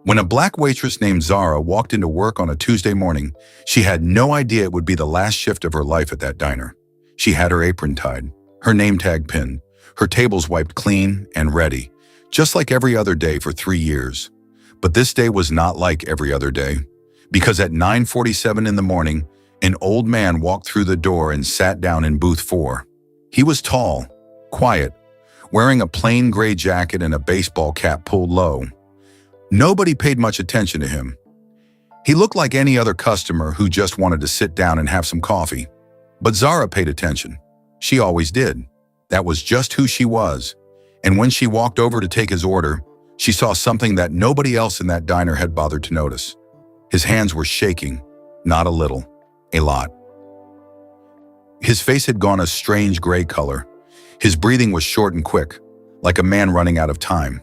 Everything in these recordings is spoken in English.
When a black waitress named Zara walked into work on a Tuesday morning, she had no idea it would be the last shift of her life at that diner. She had her apron tied, her name tag pinned, her tables wiped clean and ready, just like every other day for 3 years. But this day was not like every other day, because at 9:47 in the morning, an old man walked through the door and sat down in booth 4. He was tall, quiet, wearing a plain gray jacket and a baseball cap pulled low. Nobody paid much attention to him. He looked like any other customer who just wanted to sit down and have some coffee. But Zara paid attention. She always did. That was just who she was. And when she walked over to take his order, she saw something that nobody else in that diner had bothered to notice. His hands were shaking, not a little, a lot. His face had gone a strange gray color. His breathing was short and quick, like a man running out of time.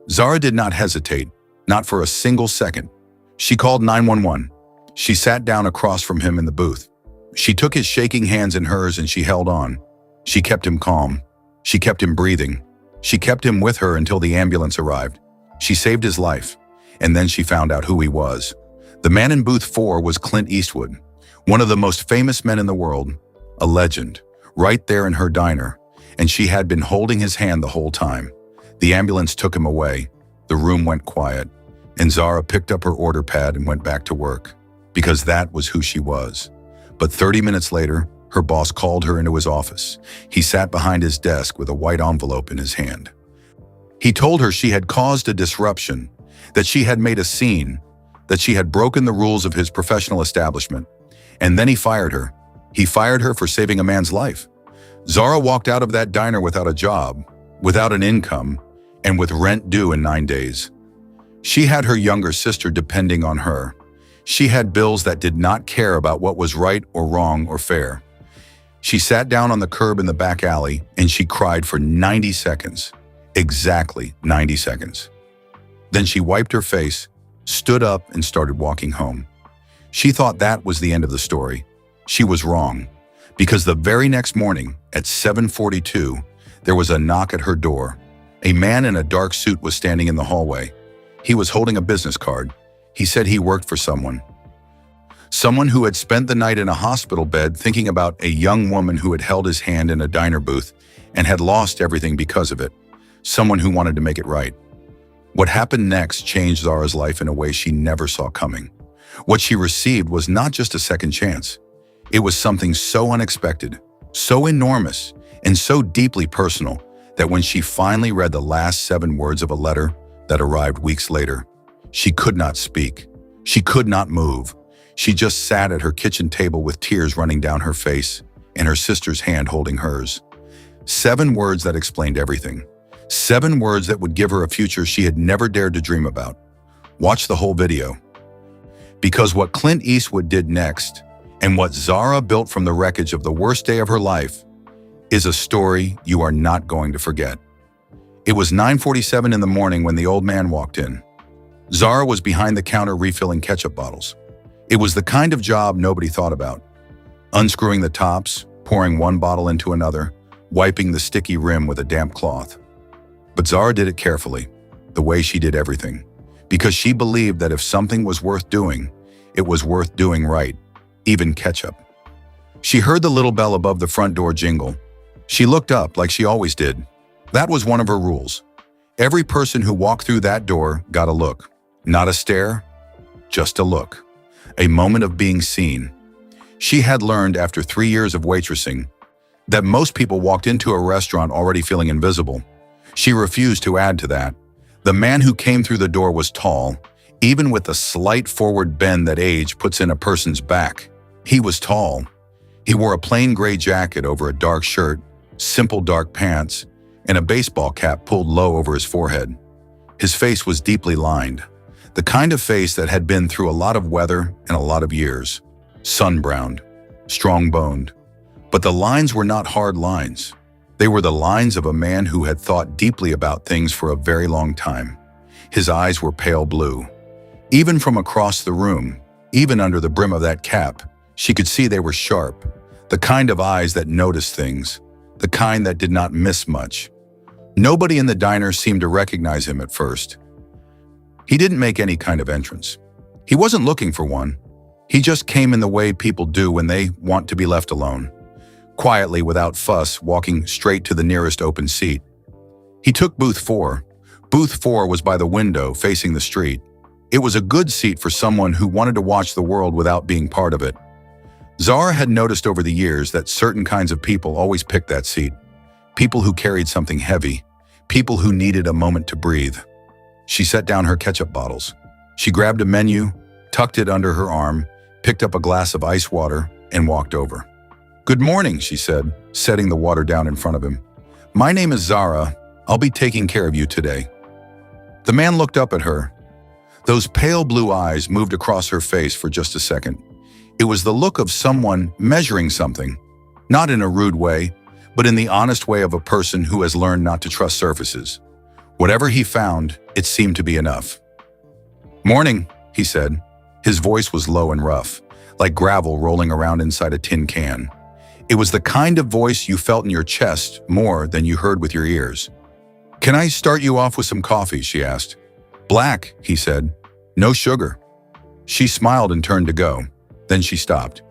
Zara did not hesitate, not for a single second. She called 911. She sat down across from him in the booth. She took his shaking hands in hers and she held on. She kept him calm. She kept him breathing. She kept him with her until the ambulance arrived. She saved his life, and then she found out who he was. The man in booth 4 was Clint Eastwood, one of the most famous men in the world, a legend, right there in her diner, and she had been holding his hand the whole time. The ambulance took him away. The room went quiet, and Zara picked up her order pad and went back to work, because that was who she was. But 30 minutes later, her boss called her into his office. He sat behind his desk with a white envelope in his hand. He told her she had caused a disruption, that she had made a scene, that she had broken the rules of his professional establishment, and then he fired her. He fired her for saving a man's life. Zara walked out of that diner without a job, without an income, and with rent due in 9 days. She had her younger sister depending on her. She had bills that did not care about what was right or wrong or fair. She sat down on the curb in the back alley and she cried for 90 seconds. Exactly 90 seconds. Then she wiped her face, stood up, and started walking home. She thought that was the end of the story. She was wrong, because the very next morning at 7:42, there was a knock at her door. A man in a dark suit was standing in the hallway. He was holding a business card. He said he worked for someone who had spent the night in a hospital bed thinking about a young woman who had held his hand in a diner booth and had lost everything because of it. Someone who wanted to make it right. What happened next changed Zara's life in a way she never saw coming. What she received was not just a second chance. It was something so unexpected, so enormous, and so deeply personal that when she finally read the last 7 words of a letter that arrived weeks later, she could not speak. She could not move. She just sat at her kitchen table with tears running down her face and her sister's hand holding hers. 7 words that explained everything. 7 words that would give her a future she had never dared to dream about. Watch the whole video. Because what Clint Eastwood did next, and what Zara built from the wreckage of the worst day of her life, is a story you are not going to forget. It was 9:47 in the morning when the old man walked in. Zara was behind the counter refilling ketchup bottles. It was the kind of job nobody thought about. Unscrewing the tops, pouring one bottle into another, wiping the sticky rim with a damp cloth. But Zara did it carefully, the way she did everything, because she believed that if something was worth doing, it was worth doing right, even ketchup. She heard the little bell above the front door jingle. She looked up like she always did. That was one of her rules. Every person who walked through that door got a look. Not a stare, just a look. A moment of being seen. She had learned after 3 years of waitressing that most people walked into a restaurant already feeling invisible. She refused to add to that. The man who came through the door was tall, even with the slight forward bend that age puts in a person's back. He was tall. He wore a plain gray jacket over a dark shirt, simple dark pants, and a baseball cap pulled low over his forehead. His face was deeply lined, the kind of face that had been through a lot of weather and a lot of years. Sun-browned, strong-boned. But the lines were not hard lines. They were the lines of a man who had thought deeply about things for a very long time. His eyes were pale blue. Even from across the room, even under the brim of that cap, she could see they were sharp, the kind of eyes that noticed things, the kind that did not miss much. Nobody in the diner seemed to recognize him at first. He didn't make any kind of entrance. He wasn't looking for one. He just came in the way people do when they want to be left alone, quietly without fuss, walking straight to the nearest open seat. He took booth 4. Booth 4 was by the window, facing the street. It was a good seat for someone who wanted to watch the world without being part of it. Zara had noticed over the years that certain kinds of people always picked that seat. People who carried something heavy. People who needed a moment to breathe. She set down her ketchup bottles. She grabbed a menu, tucked it under her arm, picked up a glass of ice water, and walked over. "Good morning," she said, setting the water down in front of him. "My name is Zara. I'll be taking care of you today." The man looked up at her. Those pale blue eyes moved across her face for just a second. It was the look of someone measuring something, not in a rude way, but in the honest way of a person who has learned not to trust surfaces. Whatever he found, it seemed to be enough. "Morning," he said. His voice was low and rough, like gravel rolling around inside a tin can. It was the kind of voice you felt in your chest more than you heard with your ears. "Can I start you off with some coffee?" she asked. "Black," he said. "No sugar." She smiled and turned to go. Then she stopped.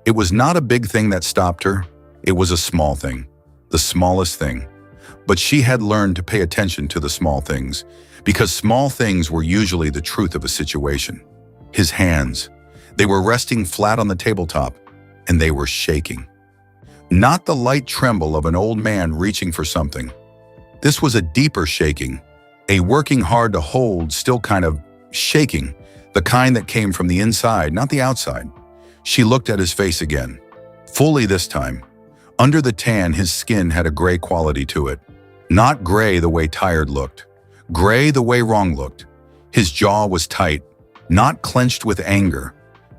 It was not a big thing that stopped her. It was a small thing. The smallest thing. But she had learned to pay attention to the small things, because small things were usually the truth of a situation. His hands. They were resting flat on the tabletop, and they were shaking. Not the light tremble of an old man reaching for something. This was a deeper shaking, a working hard to hold, still kind of shaking, the kind that came from the inside, not the outside. She looked at his face again, fully this time. Under the tan, his skin had a gray quality to it. Not gray the way tired looked, gray the way wrong looked. His jaw was tight, not clenched with anger,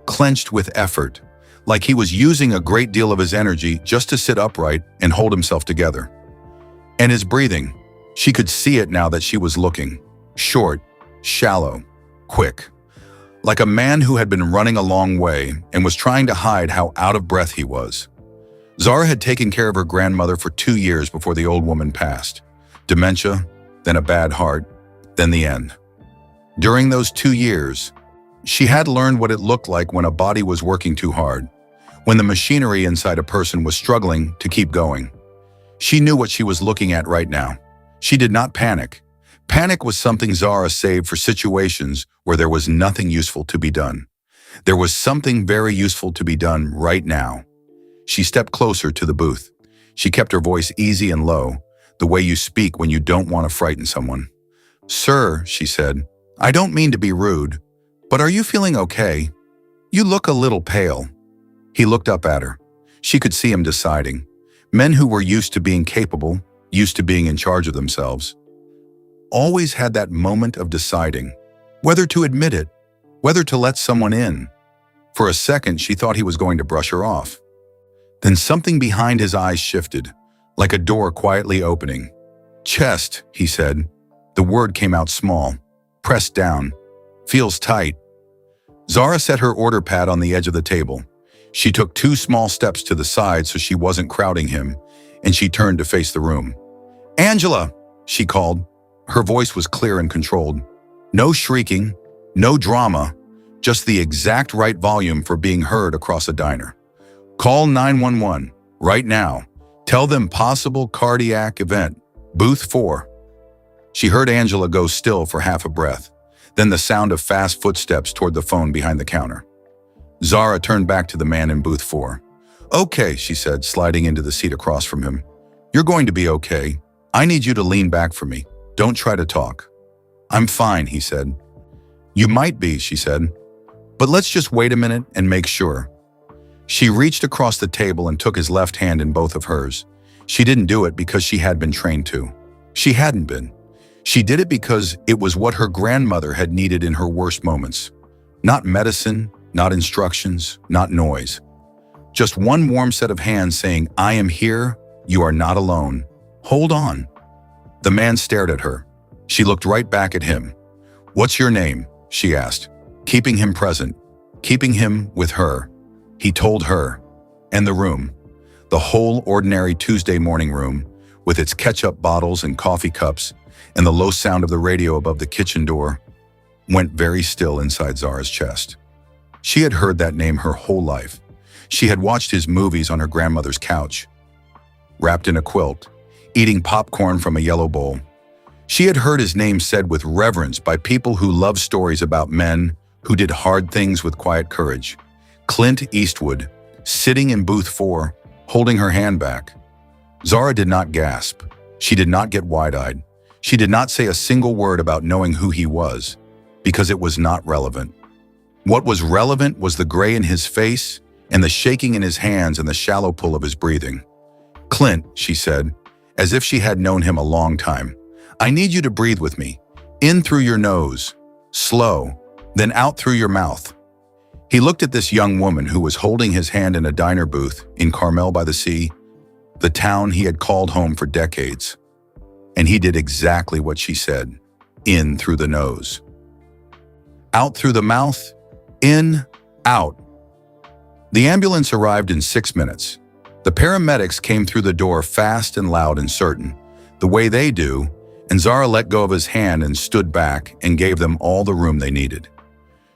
clenched with effort, like he was using a great deal of his energy just to sit upright and hold himself together. And his breathing, she could see it now that she was looking, short, shallow, quick, like a man who had been running a long way and was trying to hide how out of breath he was. Zara had taken care of her grandmother for 2 years before the old woman passed. Dementia, then a bad heart, then the end. During those 2 years, she had learned what it looked like when a body was working too hard, when the machinery inside a person was struggling to keep going. She knew what she was looking at right now. She did not panic. Panic was something Zara saved for situations where there was nothing useful to be done. There was something very useful to be done right now. She stepped closer to the booth. She kept her voice easy and low, the way you speak when you don't want to frighten someone. "Sir," she said, "I don't mean to be rude, but are you feeling okay? You look a little pale." He looked up at her. She could see him deciding. Men who were used to being capable, used to being in charge of themselves, always had that moment of deciding, whether to admit it, whether to let someone in. For a second, she thought he was going to brush her off. Then something behind his eyes shifted, like a door quietly opening. "Chest," he said. The word came out small, pressed down. "Feels tight." Zara set her order pad on the edge of the table. She took 2 small steps to the side so she wasn't crowding him, and she turned to face the room. "Angela," she called. Her voice was clear and controlled. No shrieking, no drama, just the exact right volume for being heard across a diner. "Call 911, right now. Tell them possible cardiac event, booth 4. She heard Angela go still for half a breath, then the sound of fast footsteps toward the phone behind the counter. Zara turned back to the man in booth 4. "Okay," she said, sliding into the seat across from him. "You're going to be okay. I need you to lean back for me. Don't try to talk." "I'm fine," he said. "You might be," she said. "But let's just wait a minute and make sure." She reached across the table and took his left hand in both of hers. She didn't do it because she had been trained to. She hadn't been. She did it because it was what her grandmother had needed in her worst moments. Not medicine, not instructions, not noise. Just one warm set of hands saying, "I am here, you are not alone. Hold on." The man stared at her. She looked right back at him. "What's your name?" she asked, keeping him present, keeping him with her. He told her. And the room, the whole ordinary Tuesday morning room, with its ketchup bottles and coffee cups, and the low sound of the radio above the kitchen door. went very still inside Zara's chest. She had heard that name her whole life. She had watched his movies on her grandmother's couch, wrapped in a quilt, eating popcorn from a yellow bowl. She had heard his name said with reverence by people who loved stories about men who did hard things with quiet courage. Clint Eastwood, sitting in booth 4, holding her hand back. Zara did not gasp. She did not get wide-eyed. She did not say a single word about knowing who he was, because it was not relevant. What was relevant was the gray in his face and the shaking in his hands and the shallow pull of his breathing. "Clint," she said, as if she had known him a long time, "I need you to breathe with me. In through your nose, slow, then out through your mouth." He looked at this young woman who was holding his hand in a diner booth in Carmel by the Sea, the town he had called home for decades. And he did exactly what she said. In through the nose. Out through the mouth. In, out. The ambulance arrived in 6 minutes. The paramedics came through the door fast and loud and certain, the way they do, and Zara let go of his hand and stood back and gave them all the room they needed.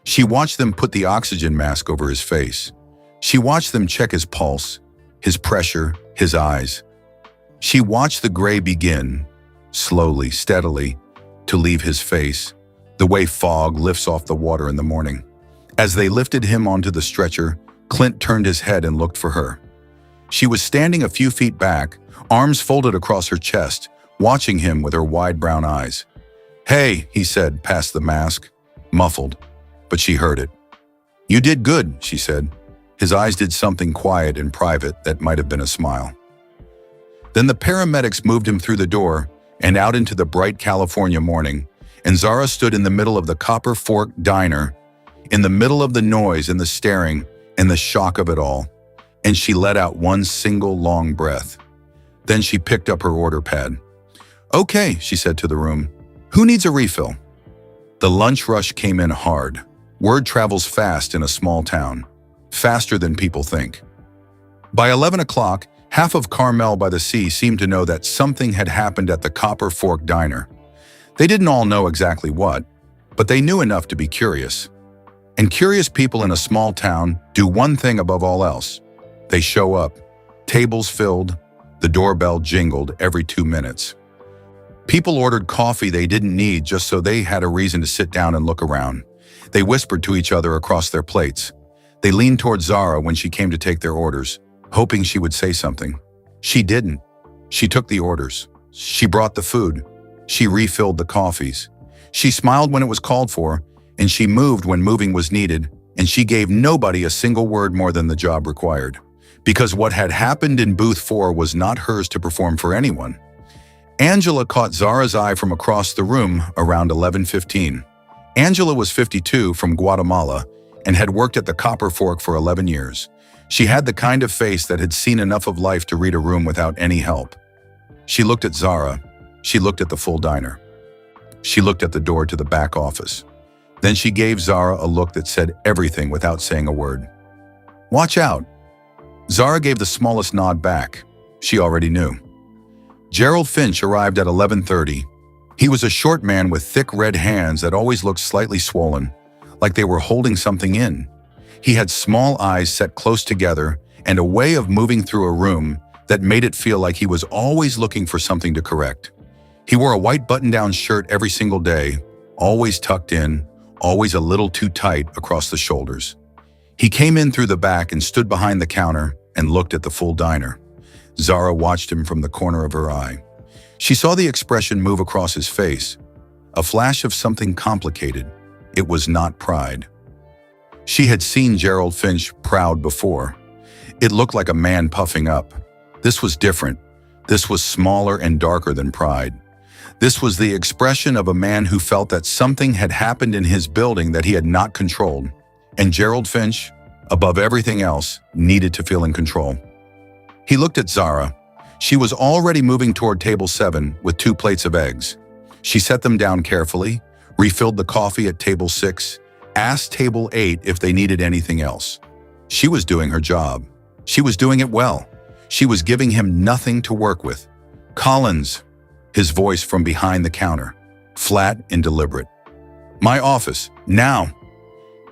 She watched them put the oxygen mask over his face. She watched them check his pulse, his pressure, his eyes. She watched the gray begin, slowly, steadily, to leave his face, the way fog lifts off the water in the morning. As they lifted him onto the stretcher, Clint turned his head and looked for her. She was standing a few feet back, arms folded across her chest, watching him with her wide brown eyes. "Hey," he said past the mask, muffled, but she heard it. "You did good," she said. His eyes did something quiet and private that might have been a smile. Then the paramedics moved him through the door and out into the bright California morning, and Zara stood in the middle of the Copper Fork Diner, in the middle of the noise and the staring and the shock of it all, and she let out one single long breath. Then she picked up her order pad. "Okay," she said to the room. "Who needs a refill?" The lunch rush came in hard. Word travels fast in a small town, faster than people think. By 11 o'clock, half of Carmel by the Sea seemed to know that something had happened at the Copper Fork Diner. They didn't all know exactly what, but they knew enough to be curious. And curious people in a small town do one thing above all else. They show up, tables filled, the doorbell jingled every 2 minutes. People ordered coffee they didn't need just so they had a reason to sit down and look around. They whispered to each other across their plates. They leaned toward Zara when she came to take their orders, hoping she would say something. She didn't. She took the orders. She brought the food. She refilled the coffees. She smiled when it was called for, and she moved when moving was needed, and she gave nobody a single word more than the job required. Because what had happened in booth 4 was not hers to perform for anyone. Angela caught Zara's eye from across the room around 11:15. Angela was 52, from Guatemala, and had worked at the Copper Fork for 11 years. She had the kind of face that had seen enough of life to read a room without any help. She looked at Zara. She looked at the full diner. She looked at the door to the back office. Then she gave Zara a look that said everything without saying a word. "Watch out." Zara gave the smallest nod back. She already knew. Gerald Finch arrived at 11:30. He was a short man with thick red hands that always looked slightly swollen, like they were holding something in. He had small eyes set close together and a way of moving through a room that made it feel like he was always looking for something to correct. He wore a white button-down shirt every single day, always tucked in, always a little too tight across the shoulders. He came in through the back and stood behind the counter and looked at the full diner. Zara watched him from the corner of her eye. She saw the expression move across his face, a flash of something complicated. It was not pride. She had seen Gerald Finch proud before. It looked like a man puffing up. This was different. This was smaller and darker than pride. This was the expression of a man who felt that something had happened in his building that he had not controlled. And Gerald Finch, above everything else, needed to feel in control. He looked at Zara. She was already moving toward table 7 with 2 plates of eggs. She set them down carefully, refilled the coffee at table 6, asked table 8 if they needed anything else. She was doing her job. She was doing it well. She was giving him nothing to work with. "Collins," his voice from behind the counter, flat and deliberate. My office, now.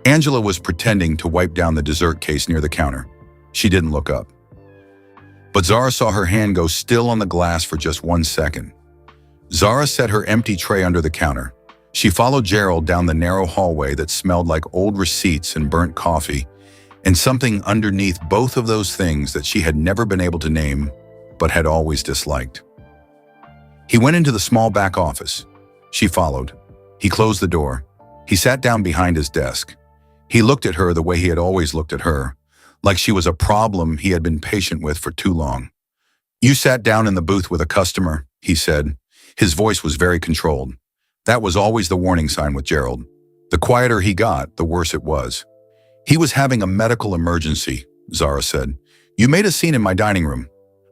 Angela was pretending to wipe down the dessert case near the counter. She didn't look up. But Zara saw her hand go still on the glass for just 1 second. Zara set her empty tray under the counter. She followed Gerald down the narrow hallway that smelled like old receipts and burnt coffee, and something underneath both of those things that she had never been able to name, but had always disliked. He went into the small back office. She followed. He closed the door. He sat down behind his desk. He looked at her the way he had always looked at her, like she was a problem he had been patient with for too long. "You sat down in the booth with a customer," he said. His voice was very controlled. That was always the warning sign with Gerald. The quieter he got, the worse it was. "He was having a medical emergency," Zara said. "You made a scene in my dining room."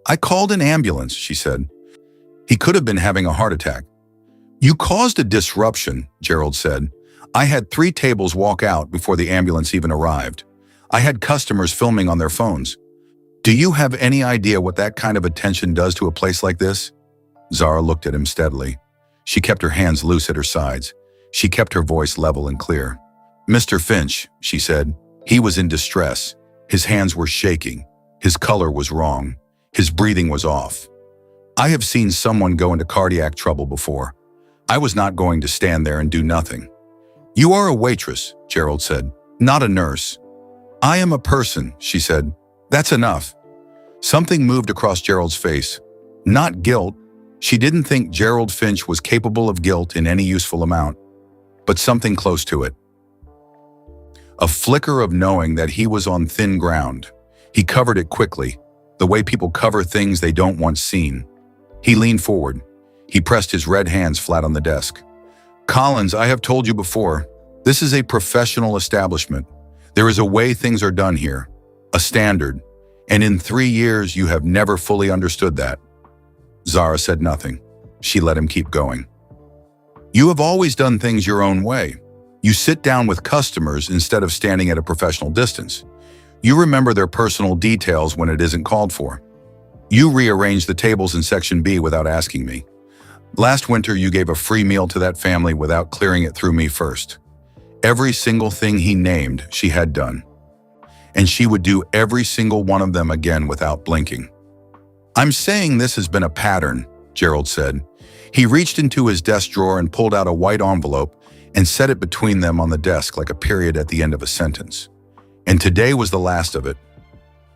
"I called an ambulance," she said. "He could have been having a heart attack." "You caused a disruption," Gerald said. "I had 3 tables walk out before the ambulance even arrived. I had customers filming on their phones. Do you have any idea what that kind of attention does to a place like this?" Zara looked at him steadily. She kept her hands loose at her sides. She kept her voice level and clear. "Mr. Finch," she said. He was in distress. His hands were shaking. His color was wrong. His breathing was off. "I have seen someone go into cardiac trouble before. I was not going to stand there and do nothing." "You are a waitress," Gerald said, "not a nurse." "I am a person," she said. "That's enough." Something moved across Gerald's face. Not guilt. She didn't think Gerald Finch was capable of guilt in any useful amount, but something close to it. A flicker of knowing that he was on thin ground. He covered it quickly, the way people cover things they don't want seen. He leaned forward. He pressed his red hands flat on the desk. "Collins, I have told you before, this is a professional establishment. There is a way things are done here, a standard, and in 3 years you have never fully understood that." Zara said nothing. She let him keep going. "You have always done things your own way. You sit down with customers instead of standing at a professional distance. You remember their personal details when it isn't called for. You rearrange the tables in Section B without asking me. Last winter you gave a free meal to that family without clearing it through me first. Every single thing he named, she had done. And she would do every single one of them again without blinking. I'm saying this has been a pattern," Gerald said. He reached into his desk drawer and pulled out a white envelope and set it between them on the desk like a period at the end of a sentence. "And today was the last of it.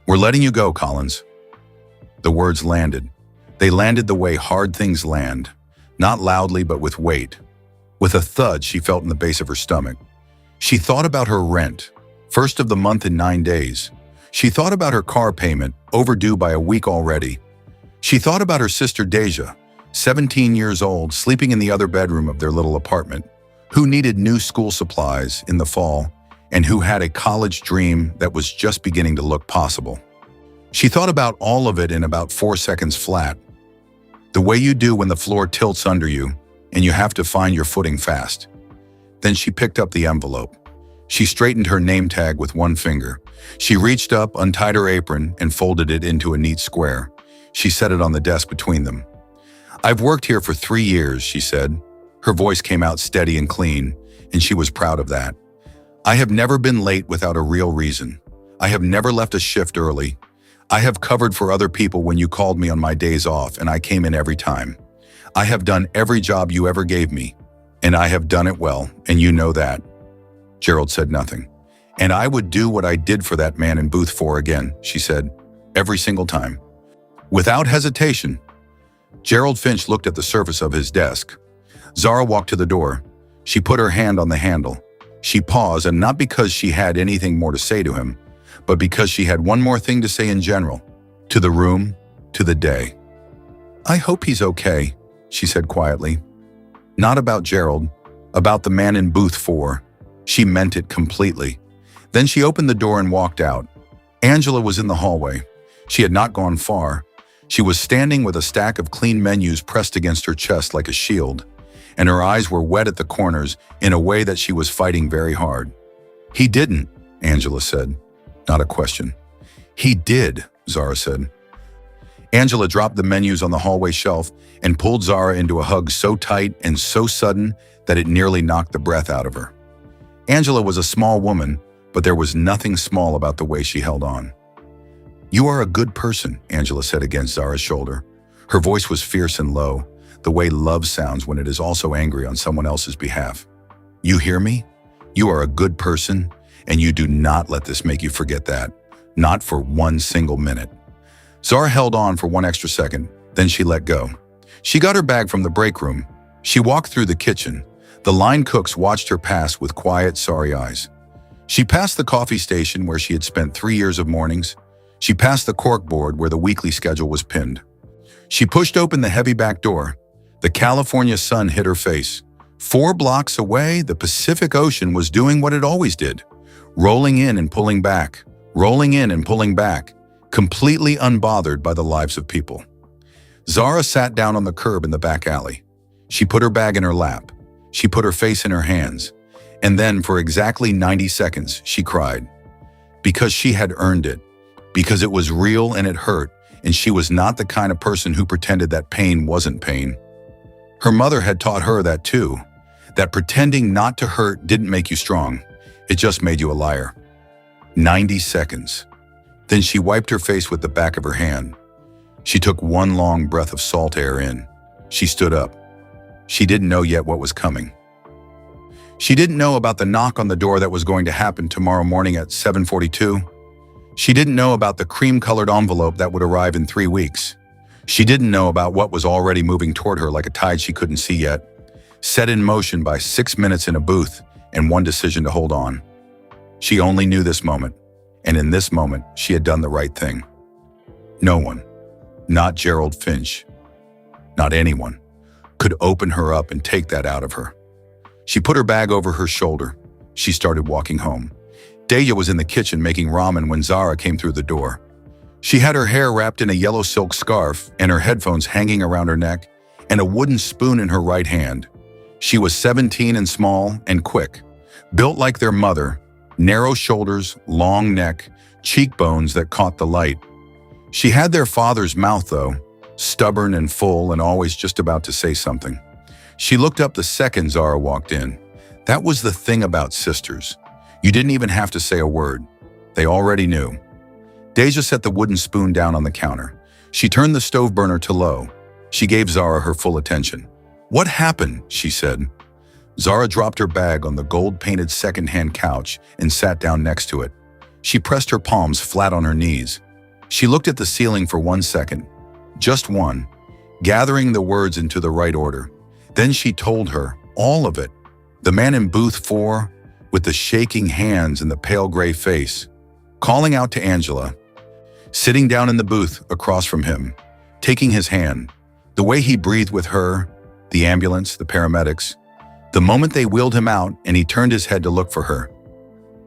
We're letting you go, Collins." The words landed. They landed the way hard things land, not loudly but with weight. With a thud she felt in the base of her stomach. She thought about her rent, first of the month in 9 days. She thought about her car payment, overdue by a week already. She thought about her sister Deja, 17 years old, sleeping in the other bedroom of their little apartment, who needed new school supplies in the fall and who had a college dream that was just beginning to look possible. She thought about all of it in about 4 seconds flat, the way you do when the floor tilts under you and you have to find your footing fast. Then she picked up the envelope. She straightened her name tag with one finger. She reached up, untied her apron, and folded it into a neat square. She set it on the desk between them. "I've worked here for 3 years," she said. Her voice came out steady and clean, and she was proud of that. "I have never been late without a real reason. I have never left a shift early. I have covered for other people when you called me on my days off, and I came in every time. I have done every job you ever gave me, and I have done it well, and you know that." Gerald said nothing. "And I would do what I did for that man in booth 4 again," she said, "every single time." Without hesitation. Gerald Finch looked at the surface of his desk. Zara walked to the door. She put her hand on the handle. She paused, and not because she had anything more to say to him, but because she had one more thing to say in general, to the room, to the day. "I hope he's okay," she said quietly. Not about Gerald, about the man in booth 4. She meant it completely. Then she opened the door and walked out. Angela was in the hallway. She had not gone far. She was standing with a stack of clean menus pressed against her chest like a shield, and her eyes were wet at the corners in a way that she was fighting very hard. "He didn't," Angela said. Not a question. "He did," Zara said. Angela dropped the menus on the hallway shelf and pulled Zara into a hug so tight and so sudden that it nearly knocked the breath out of her. Angela was a small woman, but there was nothing small about the way she held on. "You are a good person," Angela said against Zara's shoulder. Her voice was fierce and low, the way love sounds when it is also angry on someone else's behalf. "You hear me? You are a good person, and you do not let this make you forget that. Not for one single minute." Zara held on for one extra second, then she let go. She got her bag from the break room. She walked through the kitchen. The line cooks watched her pass with quiet, sorry eyes. She passed the coffee station where she had spent 3 years of mornings. She passed the corkboard where the weekly schedule was pinned. She pushed open the heavy back door. The California sun hit her face. 4 blocks away, the Pacific Ocean was doing what it always did, rolling in and pulling back, rolling in and pulling back, completely unbothered by the lives of people. Zara sat down on the curb in the back alley. She put her bag in her lap. She put her face in her hands. And then, for exactly 90 seconds, she cried. Because she had earned it. Because it was real and it hurt, and she was not the kind of person who pretended that pain wasn't pain. Her mother had taught her that too, that pretending not to hurt didn't make you strong. It just made you a liar. 90 seconds. Then she wiped her face with the back of her hand. She took one long breath of salt air in. She stood up. She didn't know yet what was coming. She didn't know about the knock on the door that was going to happen tomorrow morning at 7:42. She didn't know about the cream-colored envelope that would arrive in 3 weeks. She didn't know about what was already moving toward her like a tide she couldn't see yet, set in motion by 6 minutes in a booth and one decision to hold on. She only knew this moment, and in this moment, she had done the right thing. No one, not Gerald Finch, not anyone, could open her up and take that out of her. She put her bag over her shoulder. She started walking home. Deja was in the kitchen making ramen when Zara came through the door. She had her hair wrapped in a yellow silk scarf and her headphones hanging around her neck and a wooden spoon in her right hand. She was 17 and small and quick, built like their mother, narrow shoulders, long neck, cheekbones that caught the light. She had their father's mouth, though, stubborn and full and always just about to say something. She looked up the second Zara walked in. That was the thing about sisters. You didn't even have to say a word. They already knew. Deja set the wooden spoon down on the counter. She turned the stove burner to low. She gave Zara her full attention. "What happened?" she said. Zara dropped her bag on the gold-painted second-hand couch and sat down next to it. She pressed her palms flat on her knees. She looked at the ceiling for 1 second. Just one, gathering the words into the right order. Then she told her, all of it. The man in booth 4, with the shaking hands and the pale gray face, calling out to Angela, sitting down in the booth across from him, taking his hand, the way he breathed with her, the ambulance, the paramedics, the moment they wheeled him out and he turned his head to look for her.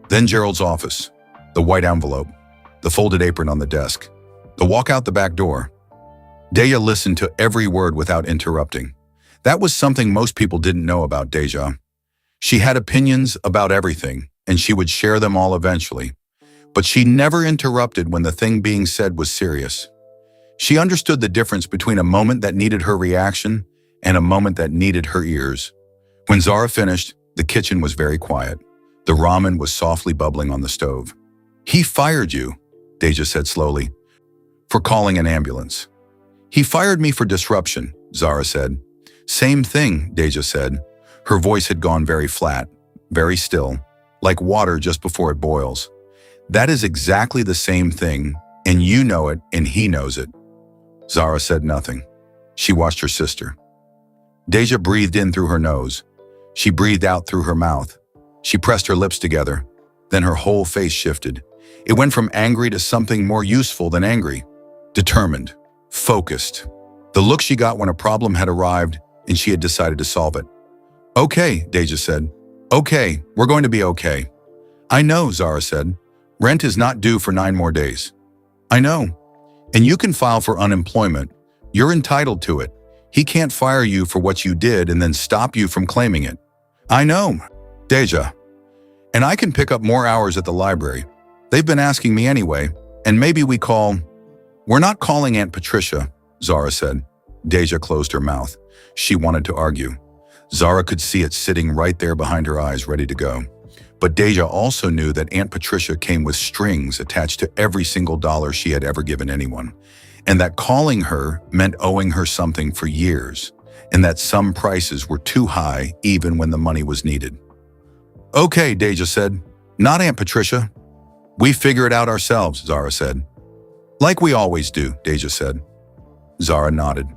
Then Gerald's office, the white envelope, the folded apron on the desk, the walk out the back door. Deja listened to every word without interrupting. That was something most people didn't know about Deja. She had opinions about everything, and she would share them all eventually. But she never interrupted when the thing being said was serious. She understood the difference between a moment that needed her reaction and a moment that needed her ears. When Zara finished, the kitchen was very quiet. The ramen was softly bubbling on the stove. "He fired you," Deja said slowly, "for calling an ambulance." "He fired me for disruption," Zara said. "Same thing," Deja said. Her voice had gone very flat, very still, like water just before it boils. "That is exactly the same thing, and you know it, and he knows it." Zara said nothing. She watched her sister. Deja breathed in through her nose. She breathed out through her mouth. She pressed her lips together. Then her whole face shifted. It went from angry to something more useful than angry. Determined. Focused. The look she got when a problem had arrived and she had decided to solve it. "Okay," Deja said. "Okay, we're going to be okay." "I know," Zara said. "Rent is not due for 9 more days." "I know. And you can file for unemployment. You're entitled to it. He can't fire you for what you did and then stop you from claiming it." "I know, Deja. And I can pick up more hours at the library. They've been asking me anyway, and maybe we call—" "We're not calling Aunt Patricia," Zara said. Deja closed her mouth. She wanted to argue. Zara could see it sitting right there behind her eyes, ready to go. But Deja also knew that Aunt Patricia came with strings attached to every single dollar she had ever given anyone, and that calling her meant owing her something for years, and that some prices were too high even when the money was needed. "Okay," Deja said. "Not Aunt Patricia. We figure it out ourselves," Zara said. "Like we always do," Deja said. Zara nodded.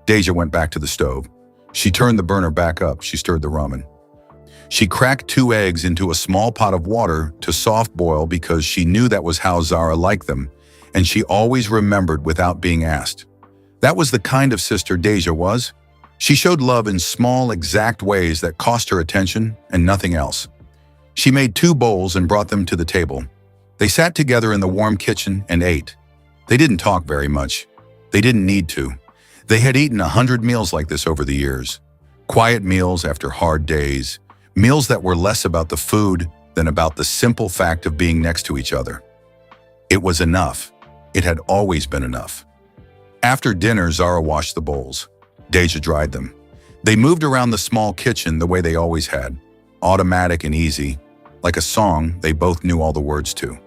Deja went back to the stove. She turned the burner back up. She stirred the ramen. She cracked 2 eggs into a small pot of water to soft boil because she knew that was how Zara liked them, and she always remembered without being asked. That was the kind of sister Deja was. She showed love in small, exact ways that cost her attention and nothing else. She made 2 bowls and brought them to the table. They sat together in the warm kitchen and ate. They didn't talk very much. They didn't need to. They had eaten 100 meals like this over the years. Quiet meals after hard days. Meals that were less about the food than about the simple fact of being next to each other. It was enough. It had always been enough. After dinner, Zara washed the bowls. Deja dried them. They moved around the small kitchen the way they always had, automatic and easy, like a song they both knew all the words to.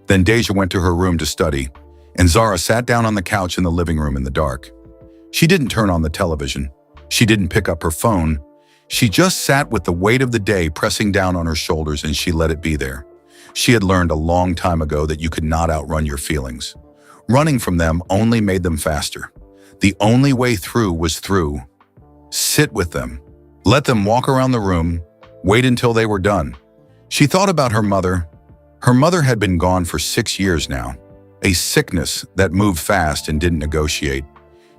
Then Deja went to her room to study, and Zara sat down on the couch in the living room in the dark. She didn't turn on the television. She didn't pick up her phone. She just sat with the weight of the day pressing down on her shoulders, and she let it be there. She had learned a long time ago that you could not outrun your feelings. Running from them only made them faster. The only way through was through. Sit with them. Let them walk around the room. Wait until they were done. She thought about her mother. Her mother had been gone for 6 years now. A sickness that moved fast and didn't negotiate.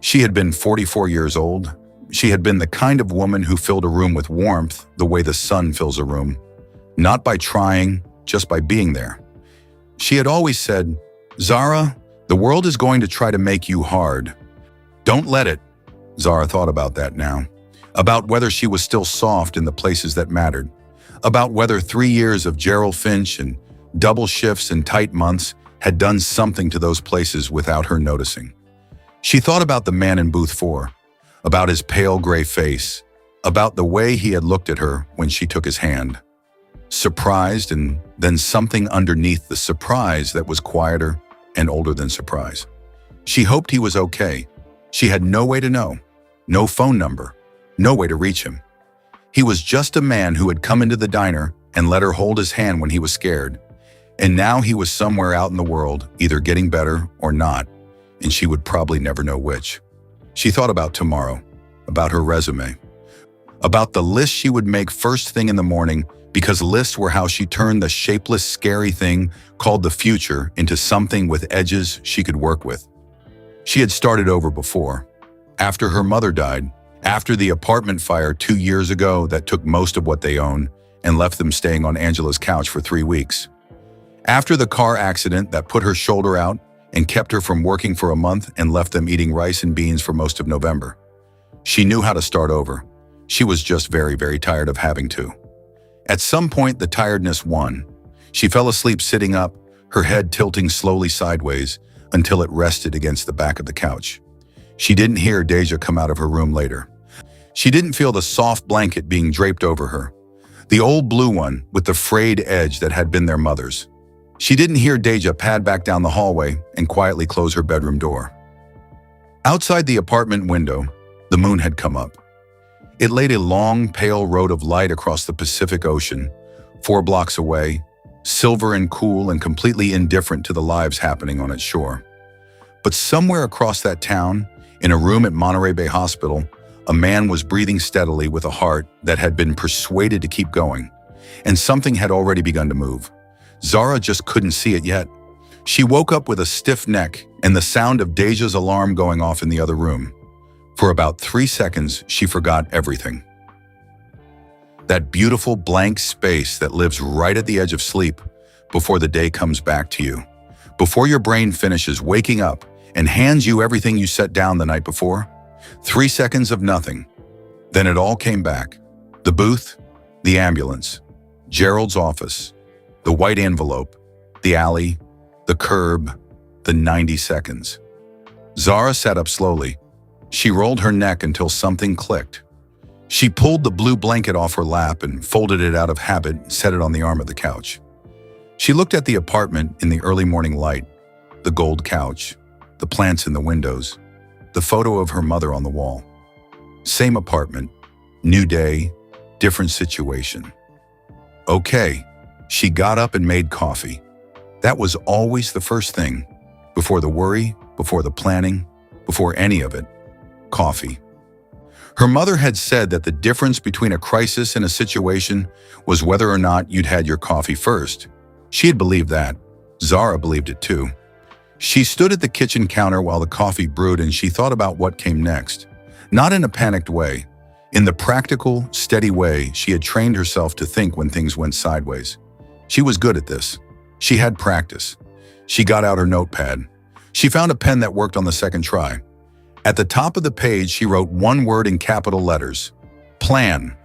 She had been 44 years old. She had been the kind of woman who filled a room with warmth the way the sun fills a room. Not by trying, just by being there. She had always said, "Zara, the world is going to try to make you hard. Don't let it." Zara thought about that now. About whether she was still soft in the places that mattered. About whether 3 years of Gerald Finch and double shifts and tight months had done something to those places without her noticing. She thought about the man in booth 4. About his pale gray face, about the way he had looked at her when she took his hand. Surprised, and then something underneath the surprise that was quieter and older than surprise. She hoped he was okay. She had no way to know, no phone number, no way to reach him. He was just a man who had come into the diner and let her hold his hand when he was scared. And now he was somewhere out in the world, either getting better or not, and she would probably never know which. She thought about tomorrow, about her resume, about the list she would make first thing in the morning, because lists were how she turned the shapeless, scary thing called the future into something with edges she could work with. She had started over before. After her mother died, after the apartment fire 2 years ago that took most of what they owned and left them staying on Angela's couch for 3 weeks. After the car accident that put her shoulder out and kept her from working for a month and left them eating rice and beans for most of November. She knew how to start over. She was just very, very tired of having to. At some point, the tiredness won. She fell asleep sitting up, her head tilting slowly sideways until it rested against the back of the couch. She didn't hear Deja come out of her room later. She didn't feel the soft blanket being draped over her, the old blue one with the frayed edge that had been their mother's. She didn't hear Deja pad back down the hallway and quietly close her bedroom door. Outside the apartment window, the moon had come up. It laid a long, pale road of light across the Pacific Ocean, 4 blocks away, silver and cool and completely indifferent to the lives happening on its shore. But somewhere across that town, in a room at Monterey Bay Hospital, a man was breathing steadily with a heart that had been persuaded to keep going, and something had already begun to move. Zara just couldn't see it yet. She woke up with a stiff neck and the sound of Deja's alarm going off in the other room. For about 3 seconds, she forgot everything. That beautiful blank space that lives right at the edge of sleep before the day comes back to you, before your brain finishes waking up and hands you everything you set down the night before. 3 seconds of nothing. Then it all came back. The booth, the ambulance, Gerald's office, the white envelope, the alley, the curb, the 90 seconds. Zara sat up slowly. She rolled her neck until something clicked. She pulled the blue blanket off her lap and folded it out of habit and set it on the arm of the couch. She looked at the apartment in the early morning light, the gold couch, the plants in the windows, the photo of her mother on the wall. Same apartment, new day, different situation. Okay, she got up and made coffee. That was always the first thing. Before the worry, before the planning, before any of it. Coffee. Her mother had said that the difference between a crisis and a situation was whether or not you'd had your coffee first. She had believed that. Zara believed it too. She stood at the kitchen counter while the coffee brewed and she thought about what came next. Not in a panicked way. In the practical, steady way she had trained herself to think when things went sideways. She was good at this. She had practice. She got out her notepad. She found a pen that worked on the second try. At the top of the page, she wrote one word in capital letters. Plan.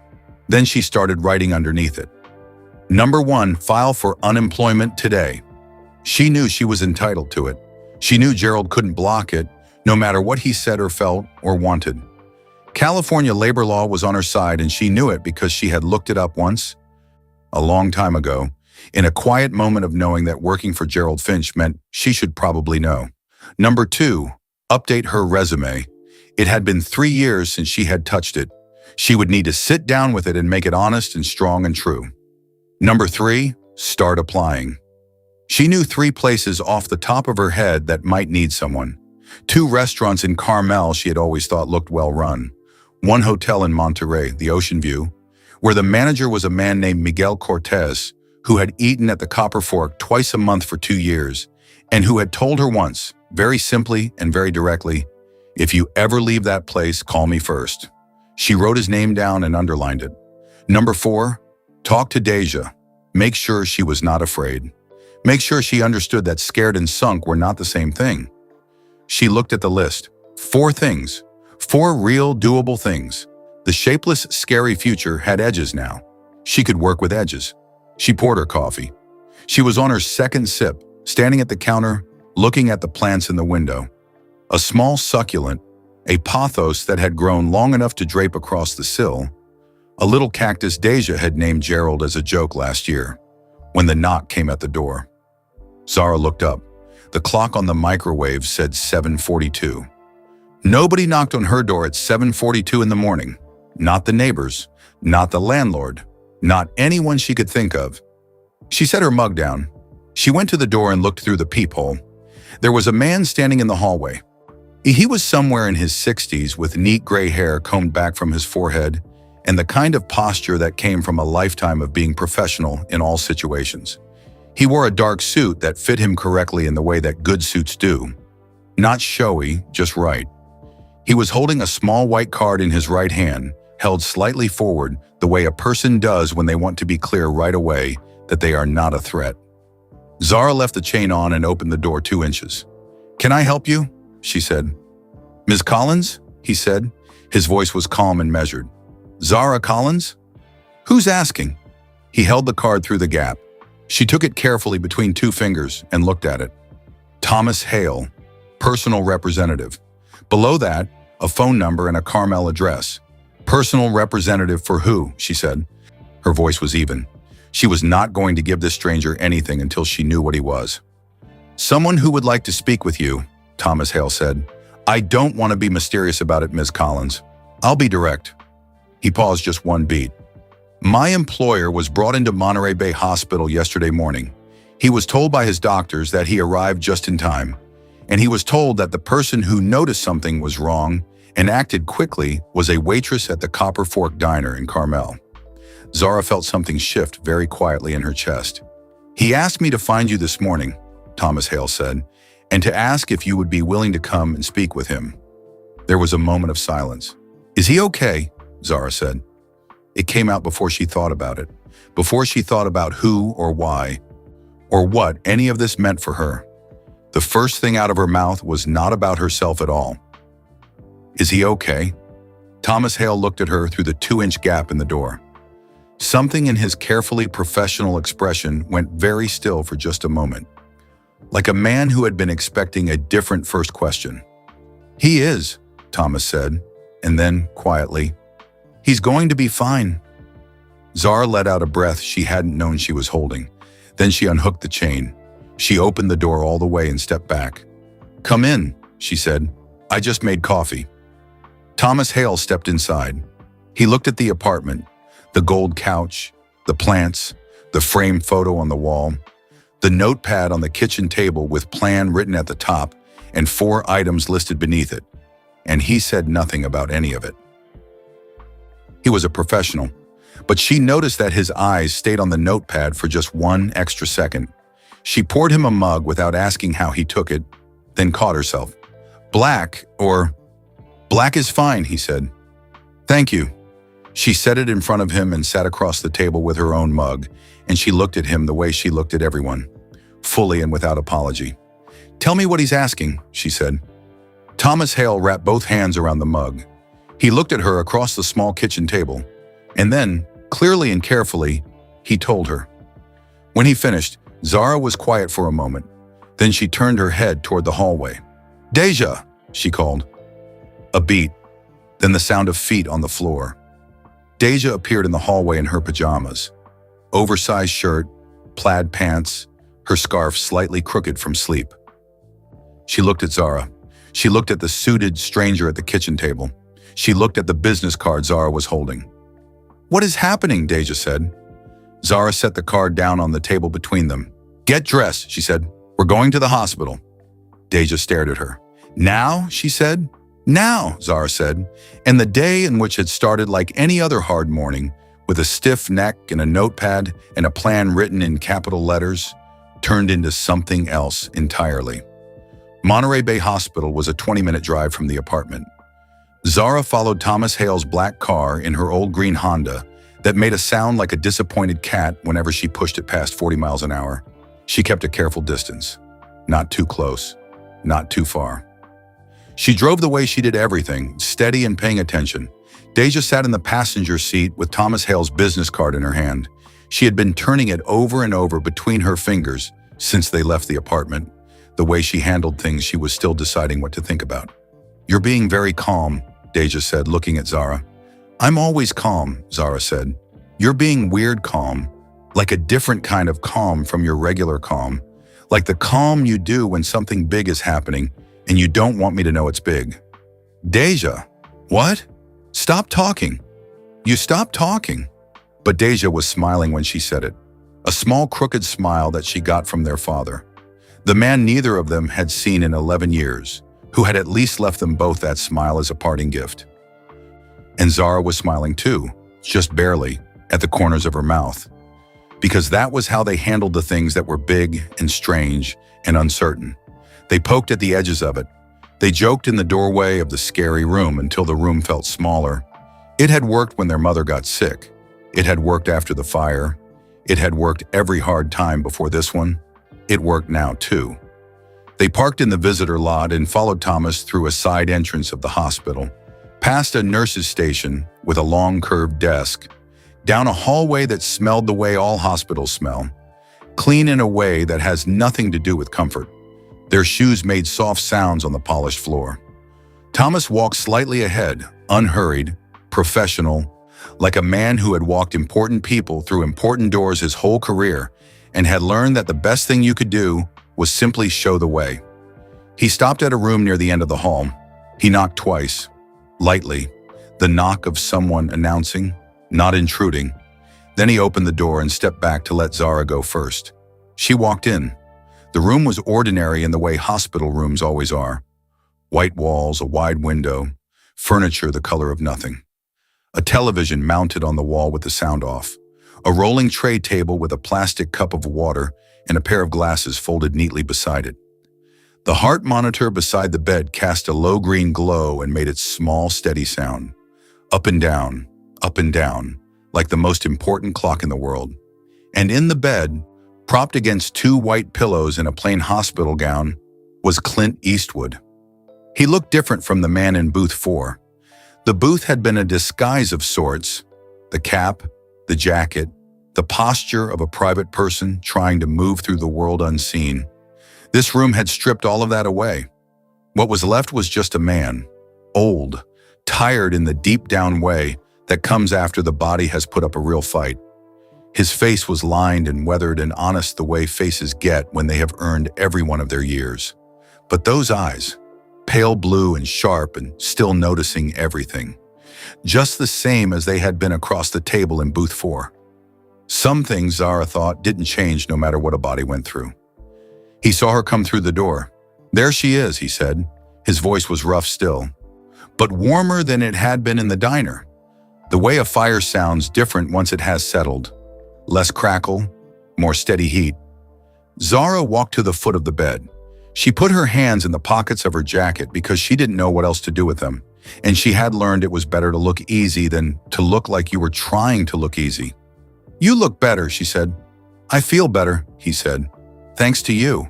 Then she started writing underneath it. Number 1, file for unemployment today. She knew she was entitled to it. She knew Gerald couldn't block it, no matter what he said or felt or wanted. California labor law was on her side and she knew it because she had looked it up once, a long time ago, in a quiet moment of knowing that working for Gerald Finch meant she should probably know. Number 2, update her resume. It had been 3 years since she had touched it. She would need to sit down with it and make it honest and strong and true. Number 3, start applying. She knew 3 places off the top of her head that might need someone. 2 restaurants in Carmel she had always thought looked well run. 1 hotel in Monterey, the Ocean View, where the manager was a man named Miguel Cortez, who had eaten at the Copper Fork twice a month for 2 years, and who had told her once, very simply and very directly, "If you ever leave that place, call me first." She wrote his name down and underlined it. Number 4, talk to Deja. Make sure she was not afraid. Make sure she understood that scared and sunk were not the same thing. She looked at the list. 4 things. 4 real, doable things. The shapeless, scary future had edges now. She could work with edges. She poured her coffee. She was on her second sip, standing at the counter, looking at the plants in the window. A small succulent, a pothos that had grown long enough to drape across the sill. A little cactus Deja had named Gerald as a joke last year, when the knock came at the door. Zara looked up. The clock on the microwave said 7:42. Nobody knocked on her door at 7:42 in the morning. Not the neighbors, not the landlord, not anyone she could think of. She set her mug down. She went to the door and looked through the peephole. There was a man standing in the hallway. He was somewhere in his 60s with neat gray hair combed back from his forehead and the kind of posture that came from a lifetime of being professional in all situations. He wore a dark suit that fit him correctly in the way that good suits do. Not showy, just right. He was holding a small white card in his right hand, held slightly forward the way a person does when they want to be clear right away that they are not a threat. Zara left the chain on and opened the door 2 inches. "Can I help you?" she said. "Ms. Collins?" he said. His voice was calm and measured. "Zara Collins? Who's asking?" He held the card through the gap. She took it carefully between 2 fingers and looked at it. Thomas Hale, personal representative. Below that, a phone number and a Carmel address. "Personal representative for who?" she said. Her voice was even. She was not going to give this stranger anything until she knew what he was. "Someone who would like to speak with you," Thomas Hale said. "I don't want to be mysterious about it, Ms. Collins. I'll be direct." He paused just 1 beat. "My employer was brought into Monterey Bay Hospital yesterday morning. He was told by his doctors that he arrived just in time, and he was told that the person who noticed something was wrong and acted quickly was a waitress at the Copper Fork Diner in Carmel." Zara felt something shift very quietly in her chest. "He asked me to find you this morning," Thomas Hale said, "and to ask if you would be willing to come and speak with him." There was a moment of silence. "Is he okay?" Zara said. It came out before she thought about it, before she thought about who or why, or what any of this meant for her. The first thing out of her mouth was not about herself at all. "Is he okay?" Thomas Hale looked at her through the 2-inch gap in the door. Something in his carefully professional expression went very still for just a moment, like a man who had been expecting a different first question. "He is," Thomas said, and then, quietly, He's going to be fine. Zara let out a breath she hadn't known she was holding. Then she unhooked the chain. She opened the door all the way and stepped back. "Come in," she said. "I just made coffee." Thomas Hale stepped inside. He looked at the apartment, the gold couch, the plants, the framed photo on the wall, the notepad on the kitchen table with plan written at the top and 4 items listed beneath it, and he said nothing about any of it. He was a professional, but she noticed that his eyes stayed on the notepad for just 1 extra second. She poured him a mug without asking how he took it, then caught herself. "Black is fine," he said. "Thank you." She set it in front of him and sat across the table with her own mug, and she looked at him the way she looked at everyone, fully and without apology. "Tell me what he's asking," she said. Thomas Hale wrapped both hands around the mug. He looked at her across the small kitchen table, and then, clearly and carefully, he told her. When he finished, Zara was quiet for a moment. Then she turned her head toward the hallway. "Deja," she called. A beat, then the sound of feet on the floor. Deja appeared in the hallway in her pajamas. Oversized shirt, plaid pants, her scarf slightly crooked from sleep. She looked at Zara. She looked at the suited stranger at the kitchen table. She looked at the business card Zara was holding. "What is happening?" Deja said. Zara set the card down on the table between them. "Get dressed," she said. "We're going to the hospital." Deja stared at her. "Now?" she said. "Now," Zara said, and the day in which had started like any other hard morning, with a stiff neck and a notepad and a plan written in capital letters, turned into something else entirely. Monterey Bay Hospital was a 20-minute drive from the apartment. Zara followed Thomas Hale's black car in her old green Honda that made a sound like a disappointed cat whenever she pushed it past 40 miles an hour. She kept a careful distance. Not too close, not too far. She drove the way she did everything, steady and paying attention. Deja sat in the passenger seat with Thomas Hale's business card in her hand. She had been turning it over and over between her fingers since they left the apartment. The way she handled things, she was still deciding what to think about. "You're being very calm," Deja said, looking at Zara. "I'm always calm," Zara said. "You're being weird calm, like a different kind of calm from your regular calm, like the calm you do when something big is happening and you don't want me to know it's big." "Deja, what? Stop talking. You stop talking." But Deja was smiling when she said it, a small crooked smile that she got from their father, the man neither of them had seen in 11 years, who had at least left them both that smile as a parting gift. And Zara was smiling too, just barely, at the corners of her mouth, because that was how they handled the things that were big and strange and uncertain. They poked at the edges of it. They joked in the doorway of the scary room until the room felt smaller. It had worked when their mother got sick. It had worked after the fire. It had worked every hard time before this one. It worked now too. They parked in the visitor lot and followed Thomas through a side entrance of the hospital, past a nurse's station with a long curved desk, down a hallway that smelled the way all hospitals smell, clean in a way that has nothing to do with comfort. Their shoes made soft sounds on the polished floor. Thomas walked slightly ahead, unhurried, professional, like a man who had walked important people through important doors his whole career and had learned that the best thing you could do was simply show the way. He stopped at a room near the end of the hall. He knocked twice, lightly, the knock of someone announcing, not intruding. Then he opened the door and stepped back to let Zara go first. She walked in. The room was ordinary in the way hospital rooms always are. White walls, a wide window, furniture the color of nothing. A television mounted on the wall with the sound off. A rolling tray table with a plastic cup of water and a pair of glasses folded neatly beside it. The heart monitor beside the bed cast a low green glow and made its small, steady sound. Up and down, like the most important clock in the world. And in the bed, propped against 2 white pillows in a plain hospital gown, was Clint Eastwood. He looked different from the man in booth 4. The booth had been a disguise of sorts. The cap, the jacket, the posture of a private person trying to move through the world unseen. This room had stripped all of that away. What was left was just a man, old, tired in the deep down way that comes after the body has put up a real fight. His face was lined and weathered and honest the way faces get when they have earned every one of their years. But those eyes, pale blue and sharp and still noticing everything, just the same as they had been across the table in booth 4. Some things Zara thought didn't change no matter what a body went through. He saw her come through the door. "There she is," he said. His voice was rough still, but warmer than it had been in the diner. The way a fire sounds different once it has settled. Less crackle, more steady heat. Zara walked to the foot of the bed. She put her hands in the pockets of her jacket because she didn't know what else to do with them, and she had learned it was better to look easy than to look like you were trying to look easy. "You look better," she said. "I feel better," he said. "Thanks to you."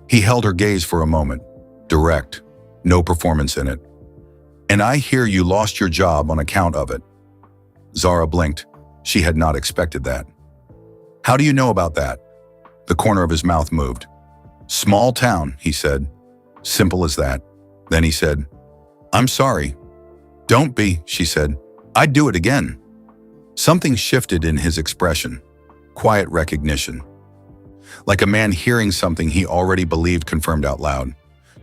He held her gaze for a moment, direct, no performance in it. "And I hear you lost your job on account of it." Zara blinked. She had not expected that. "How do you know about that?" The corner of his mouth moved. "Small town," he said. Simple as that. Then he said, "I'm sorry." "Don't be," she said. "I'd do it again." Something shifted in his expression. Quiet recognition. Like a man hearing something he already believed confirmed out loud.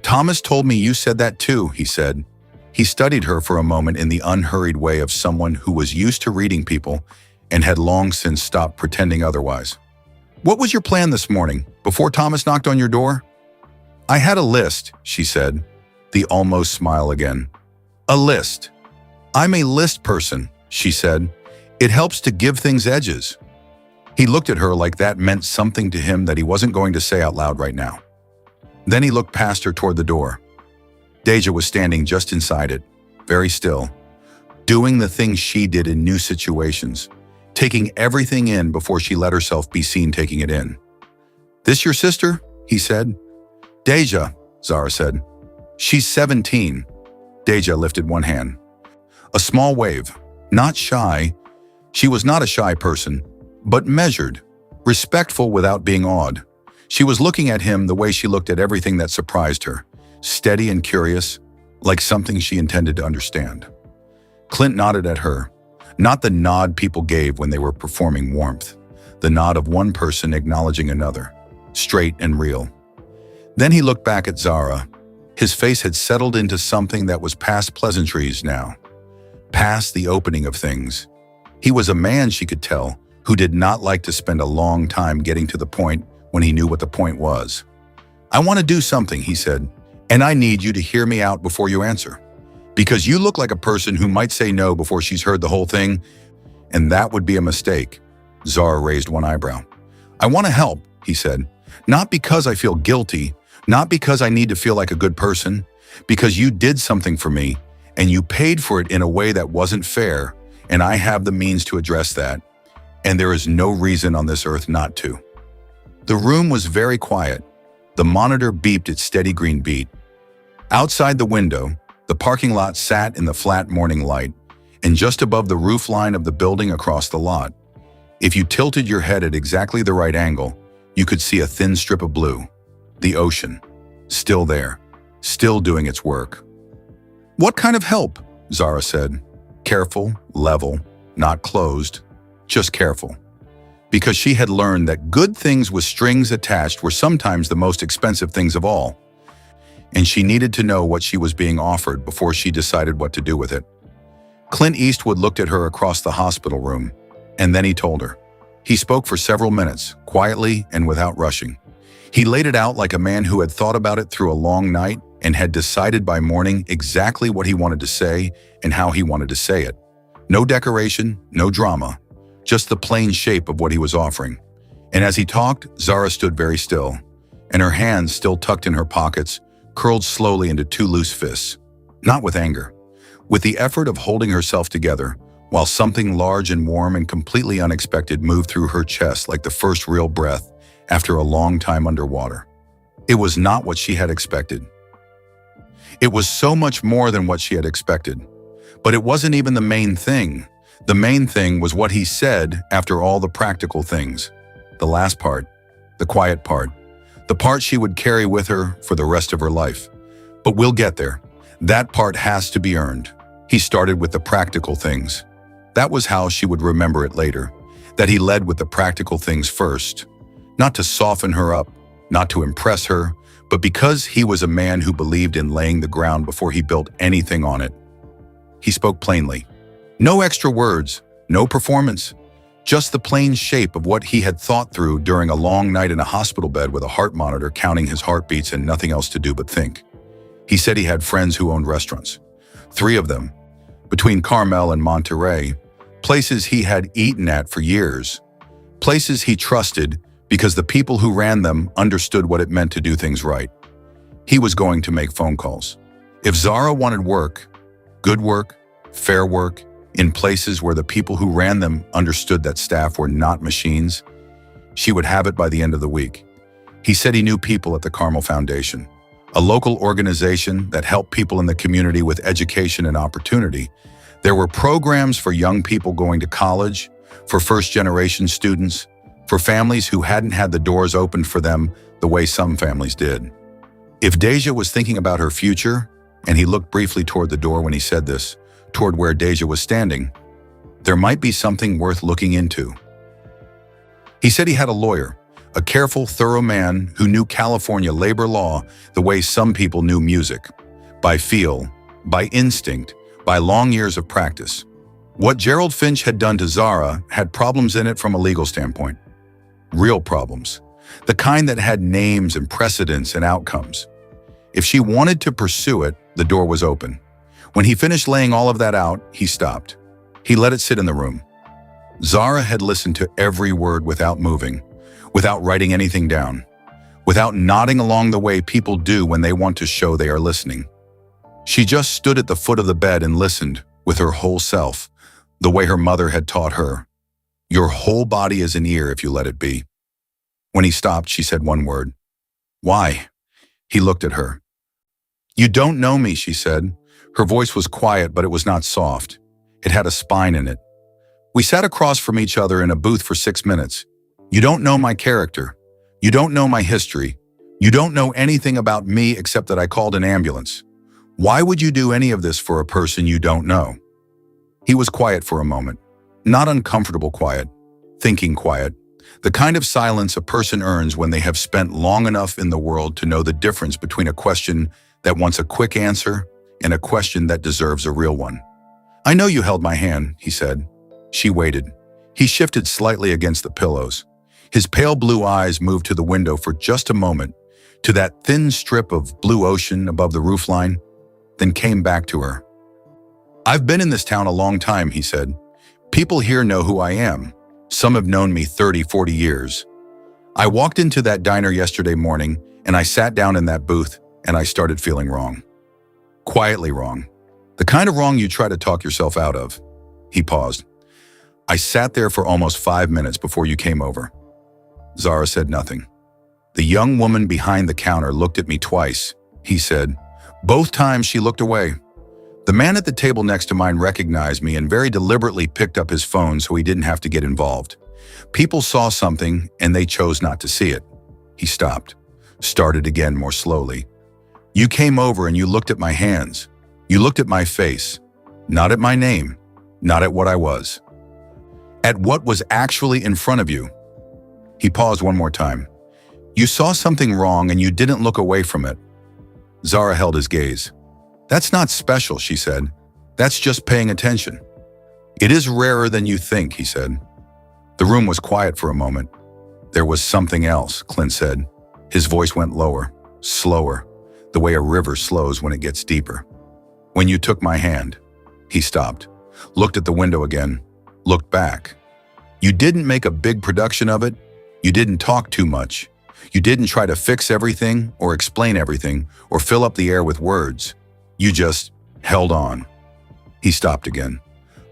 "Thomas told me you said that too," he said. He studied her for a moment in the unhurried way of someone who was used to reading people and had long since stopped pretending otherwise. "What was your plan this morning, before Thomas knocked on your door?" "I had a list," she said, the almost smile again. "A list. I'm a list person," she said. "It helps to give things edges." He looked at her like that meant something to him that he wasn't going to say out loud right now. Then he looked past her toward the door. Deja was standing just inside it, very still, doing the things she did in new situations, taking everything in before she let herself be seen taking it in. "This your sister?" he said. "Deja," Zara said. "She's 17. Deja lifted one hand. A small wave, not shy. She was not a shy person, but measured, respectful without being awed. She was looking at him the way she looked at everything that surprised her, steady and curious, like something she intended to understand. Clint nodded at her, not the nod people gave when they were performing warmth, the nod of one person acknowledging another, straight and real. Then he looked back at Zara. His face had settled into something that was past pleasantries now, past the opening of things. He was a man, she could tell, who did not like to spend a long time getting to the point when he knew what the point was. "I want to do something," he said, "and I need you to hear me out before you answer. Because you look like a person who might say no before she's heard the whole thing, and that would be a mistake." Zara raised one eyebrow. "I want to help," he said, "not because I feel guilty, not because I need to feel like a good person, because you did something for me, and you paid for it in a way that wasn't fair, and I have the means to address that, and there is no reason on this earth not to." The room was very quiet. The monitor beeped its steady green beat. Outside the window, the parking lot sat in the flat morning light, and just above the roof line of the building across the lot, if you tilted your head at exactly the right angle, you could see a thin strip of blue. The ocean. Still there. Still doing its work. "What kind of help?" Zara said. Careful, level, not closed, just careful. Because she had learned that good things with strings attached were sometimes the most expensive things of all, and she needed to know what she was being offered before she decided what to do with it. Clint Eastwood looked at her across the hospital room, and then he told her. He spoke for several minutes, quietly and without rushing. He laid it out like a man who had thought about it through a long night and had decided by morning exactly what he wanted to say and how he wanted to say it. No decoration, no drama, just the plain shape of what he was offering. And as he talked, Zara stood very still, and her hands, still tucked in her pockets, curled slowly into two loose fists. Not with anger, with the effort of holding herself together, while something large and warm and completely unexpected moved through her chest like the first real breath after a long time underwater. It was not what she had expected. It was so much more than what she had expected. But it wasn't even the main thing. The main thing was what he said after all the practical things. The last part, the quiet part, the part she would carry with her for the rest of her life. But we'll get there. That part has to be earned. He started with the practical things. That was how she would remember it later, that he led with the practical things first, not to soften her up, not to impress her, but because he was a man who believed in laying the ground before he built anything on it. He spoke plainly. No extra words, no performance, just the plain shape of what he had thought through during a long night in a hospital bed with a heart monitor counting his heartbeats and nothing else to do but think. He said he had friends who owned restaurants, 3 of them, between Carmel and Monterey, places he had eaten at for years, places he trusted because the people who ran them understood what it meant to do things right. He was going to make phone calls. If Zara wanted work, good work, fair work, in places where the people who ran them understood that staff were not machines, she would have it by the end of the week. He said he knew people at the Carmel Foundation, a local organization that helped people in the community with education and opportunity. There were programs for young people going to college, for first-generation students, for families who hadn't had the doors opened for them the way some families did. If Deja was thinking about her future, and he looked briefly toward the door when he said this, toward where Deja was standing, there might be something worth looking into. He said he had a lawyer, a careful, thorough man who knew California labor law the way some people knew music, by feel, by instinct, by long years of practice. What Gerald Finch had done to Zara had problems in it from a legal standpoint. Real problems. The kind that had names and precedents and outcomes. If she wanted to pursue it, the door was open. When he finished laying all of that out, he stopped. He let it sit in the room. Zara had listened to every word without moving, without writing anything down, without nodding along the way people do when they want to show they are listening. She just stood at the foot of the bed and listened with her whole self, the way her mother had taught her. Your whole body is an ear if you let it be. When he stopped, she said one word. Why? He looked at her. You don't know me, she said. Her voice was quiet, but it was not soft. It had a spine in it. We sat across from each other in a booth for 6 minutes. You don't know my character. You don't know my history. You don't know anything about me except that I called an ambulance. Why would you do any of this for a person you don't know? He was quiet for a moment. Not uncomfortable quiet, thinking quiet. The kind of silence a person earns when they have spent long enough in the world to know the difference between a question that wants a quick answer and a question that deserves a real one. I know you held my hand, he said. She waited. He shifted slightly against the pillows. His pale blue eyes moved to the window for just a moment, to that thin strip of blue ocean above the roofline, then came back to her. I've been in this town a long time, he said. People here know who I am. Some have known me 30, 40 years. I walked into that diner yesterday morning, and I sat down in that booth, and I started feeling wrong. Quietly wrong. The kind of wrong you try to talk yourself out of. He paused. I sat there for almost 5 minutes before you came over. Zara said nothing. The young woman behind the counter looked at me twice, he said. Both times she looked away. The man at the table next to mine recognized me and very deliberately picked up his phone so he didn't have to get involved. People saw something and they chose not to see it. He stopped, started again more slowly. You came over and you looked at my hands. You looked at my face, not at my name, not at what I was. At what was actually in front of you. He paused one more time. You saw something wrong and you didn't look away from it. Zara held his gaze. That's not special, she said. That's just paying attention. It is rarer than you think, he said. The room was quiet for a moment. There was something else, Clint said. His voice went lower, slower, the way a river slows when it gets deeper. When you took my hand, he stopped, looked at the window again, looked back. You didn't make a big production of it. You didn't talk too much. You didn't try to fix everything or explain everything or fill up the air with words. You just held on. He stopped again,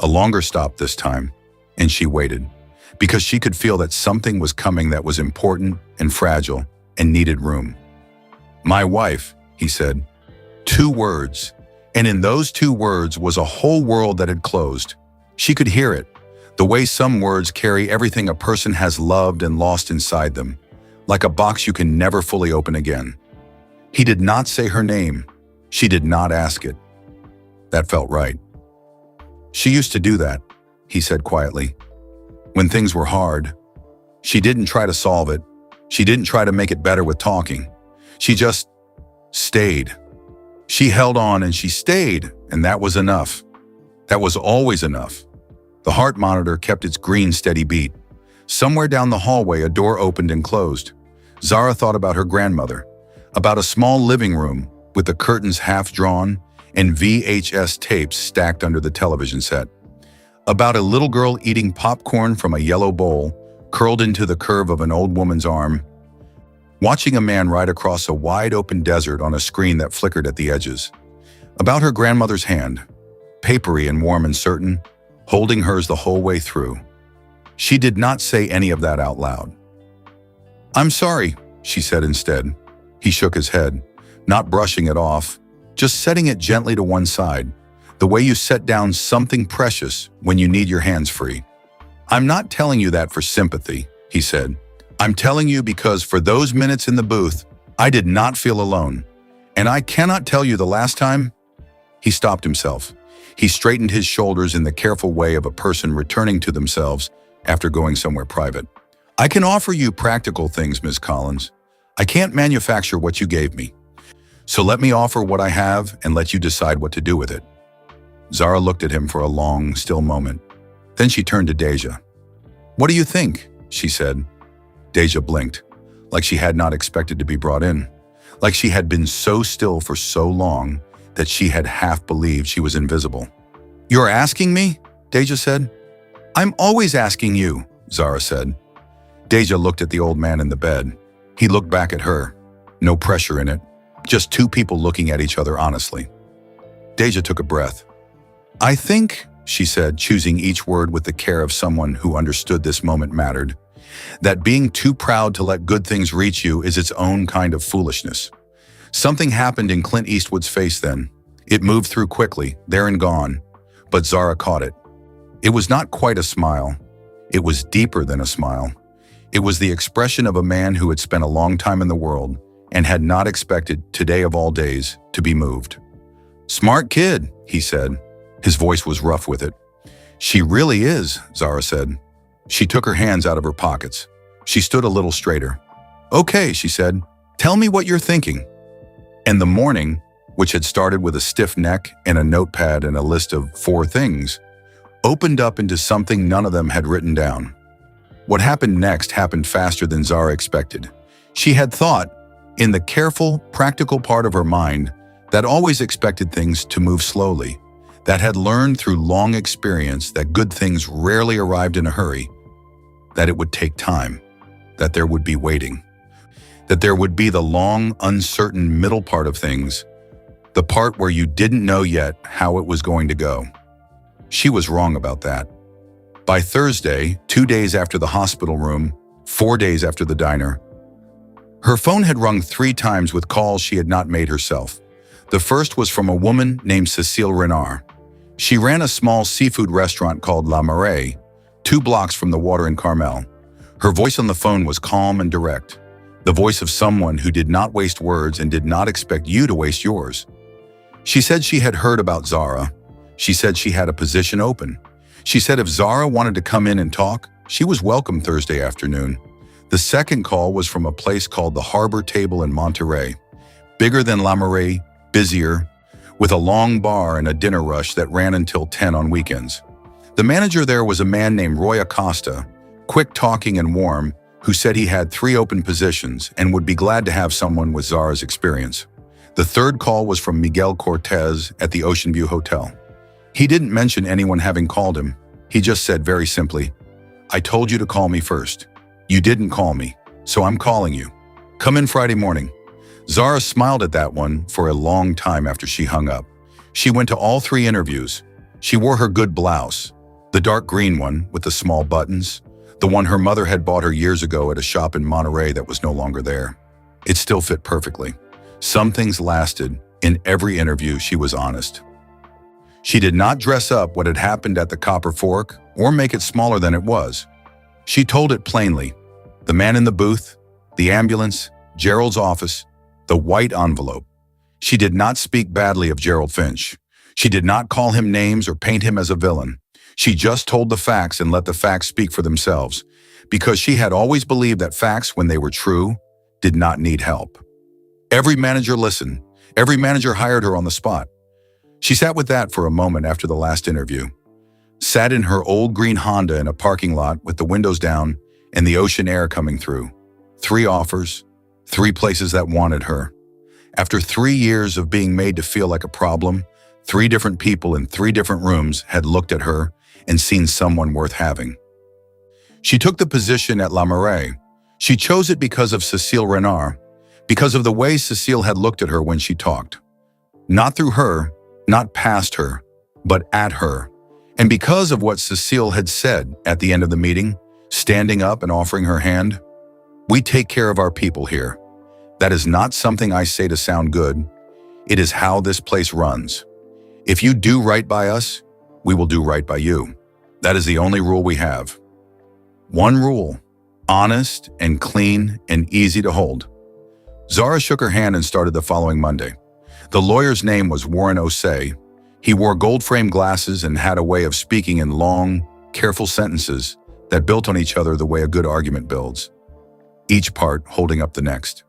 a longer stop this time, and she waited, because she could feel that something was coming that was important and fragile and needed room. My wife, he said. 2 words, and in those 2 words was a whole world that had closed. She could hear it, the way some words carry everything a person has loved and lost inside them, like a box you can never fully open again. He did not say her name. She did not ask it. That felt right. She used to do that, he said quietly. When things were hard, she didn't try to solve it. She didn't try to make it better with talking. She just stayed. She held on and she stayed, and that was enough. That was always enough. The heart monitor kept its green, steady beat. Somewhere down the hallway, a door opened and closed. Zara thought about her grandmother, about a small living room with the curtains half drawn and VHS tapes stacked under the television set, about a little girl eating popcorn from a yellow bowl curled into the curve of an old woman's arm, watching a man ride across a wide-open desert on a screen that flickered at the edges, about her grandmother's hand, papery and warm and certain, holding hers the whole way through. She did not say any of that out loud. "I'm sorry," she said instead. He shook his head, not brushing it off, just setting it gently to one side, the way you set down something precious when you need your hands free. "I'm not telling you that for sympathy," he said. "I'm telling you because for those minutes in the booth, I did not feel alone. And I cannot tell you the last time." He stopped himself. He straightened his shoulders in the careful way of a person returning to themselves after going somewhere private. "I can offer you practical things, Ms. Collins. I can't manufacture what you gave me. So let me offer what I have and let you decide what to do with it." Zara looked at him for a long, still moment. Then she turned to Deja. "What do you think?" she said. Deja blinked, like she had not expected to be brought in, like she had been so still for so long that she had half believed she was invisible. "You're asking me?" Deja said. "I'm always asking you," Zara said. Deja looked at the old man in the bed. He looked back at her. No pressure in it, just two people looking at each other honestly. Deja took a breath. "I think," she said, choosing each word with the care of someone who understood this moment mattered, "that being too proud to let good things reach you is its own kind of foolishness." Something happened in Clint Eastwood's face then. It moved through quickly, there and gone, but Zara caught it. It was not quite a smile. It was deeper than a smile. It was the expression of a man who had spent a long time in the world and had not expected, today of all days, to be moved. "Smart kid," he said. His voice was rough with it. "She really is," Zara said. She took her hands out of her pockets. She stood a little straighter. "Okay," she said. "Tell me what you're thinking." And the morning, which had started with a stiff neck and a notepad and a list of 4 things, opened up into something none of them had written down. What happened next happened faster than Zara expected. She had thought, in the careful, practical part of her mind, that always expected things to move slowly, that had learned through long experience that good things rarely arrived in a hurry, that it would take time, that there would be waiting, that there would be the long, uncertain middle part of things, the part where you didn't know yet how it was going to go. She was wrong about that. By Thursday, 2 days after the hospital room, 4 days after the diner, her phone had rung 3 times with calls she had not made herself. The first was from a woman named Cecile Renard. She ran a small seafood restaurant called La Maragold, 2 blocks from the water in Carmel. Her voice on the phone was calm and direct, the voice of someone who did not waste words and did not expect you to waste yours. She said she had heard about Zara. She said she had a position open. She said if Zara wanted to come in and talk, she was welcome Thursday afternoon. The second call was from a place called the Harbor Table in Monterey. Bigger than La Maragold, busier, with a long bar and a dinner rush that ran until 10 on weekends. The manager there was a man named Roy Acosta, quick-talking and warm, who said he had 3 open positions and would be glad to have someone with Zara's experience. The third call was from Miguel Cortez at the Ocean View Hotel. He didn't mention anyone having called him. He just said very simply, "I told you to call me first. You didn't call me, so I'm calling you. Come in Friday morning." Zara smiled at that one for a long time after she hung up. She went to all 3 interviews. She wore her good blouse, the dark green one with the small buttons, the one her mother had bought her years ago at a shop in Monterey that was no longer there. It still fit perfectly. Some things lasted. In every interview, she was honest. She did not dress up what had happened at the Copper Fork or make it smaller than it was. She told it plainly. The man in the booth, the ambulance, Gerald's office, the white envelope. She did not speak badly of Gerald Finch. She did not call him names or paint him as a villain. She just told the facts and let the facts speak for themselves, because she had always believed that facts, when they were true, did not need help. Every manager listened. Every manager hired her on the spot. She sat with that for a moment after the last interview. Sat in her old green Honda in a parking lot with the windows down and the ocean air coming through. 3 offers, 3 places that wanted her. After 3 years of being made to feel like a problem, 3 different people in 3 different rooms had looked at her and seen someone worth having. She took the position at La Maragold. She chose it because of Cécile Renard, because of the way Cécile had looked at her when she talked. Not through her, not past her, but at her. And because of what Cécile had said at the end of the meeting, standing up and offering her hand. We take care of our people here. That is not something I say to sound good. It is how this place runs. If you do right by us, we will do right by you. That is the only rule we have. One rule, honest and clean and easy to hold. Zara shook her hand and started the following Monday. The lawyer's name was Warren Osei. He wore gold-framed glasses and had a way of speaking in long, careful sentences that built on each other the way a good argument builds, each part holding up the next.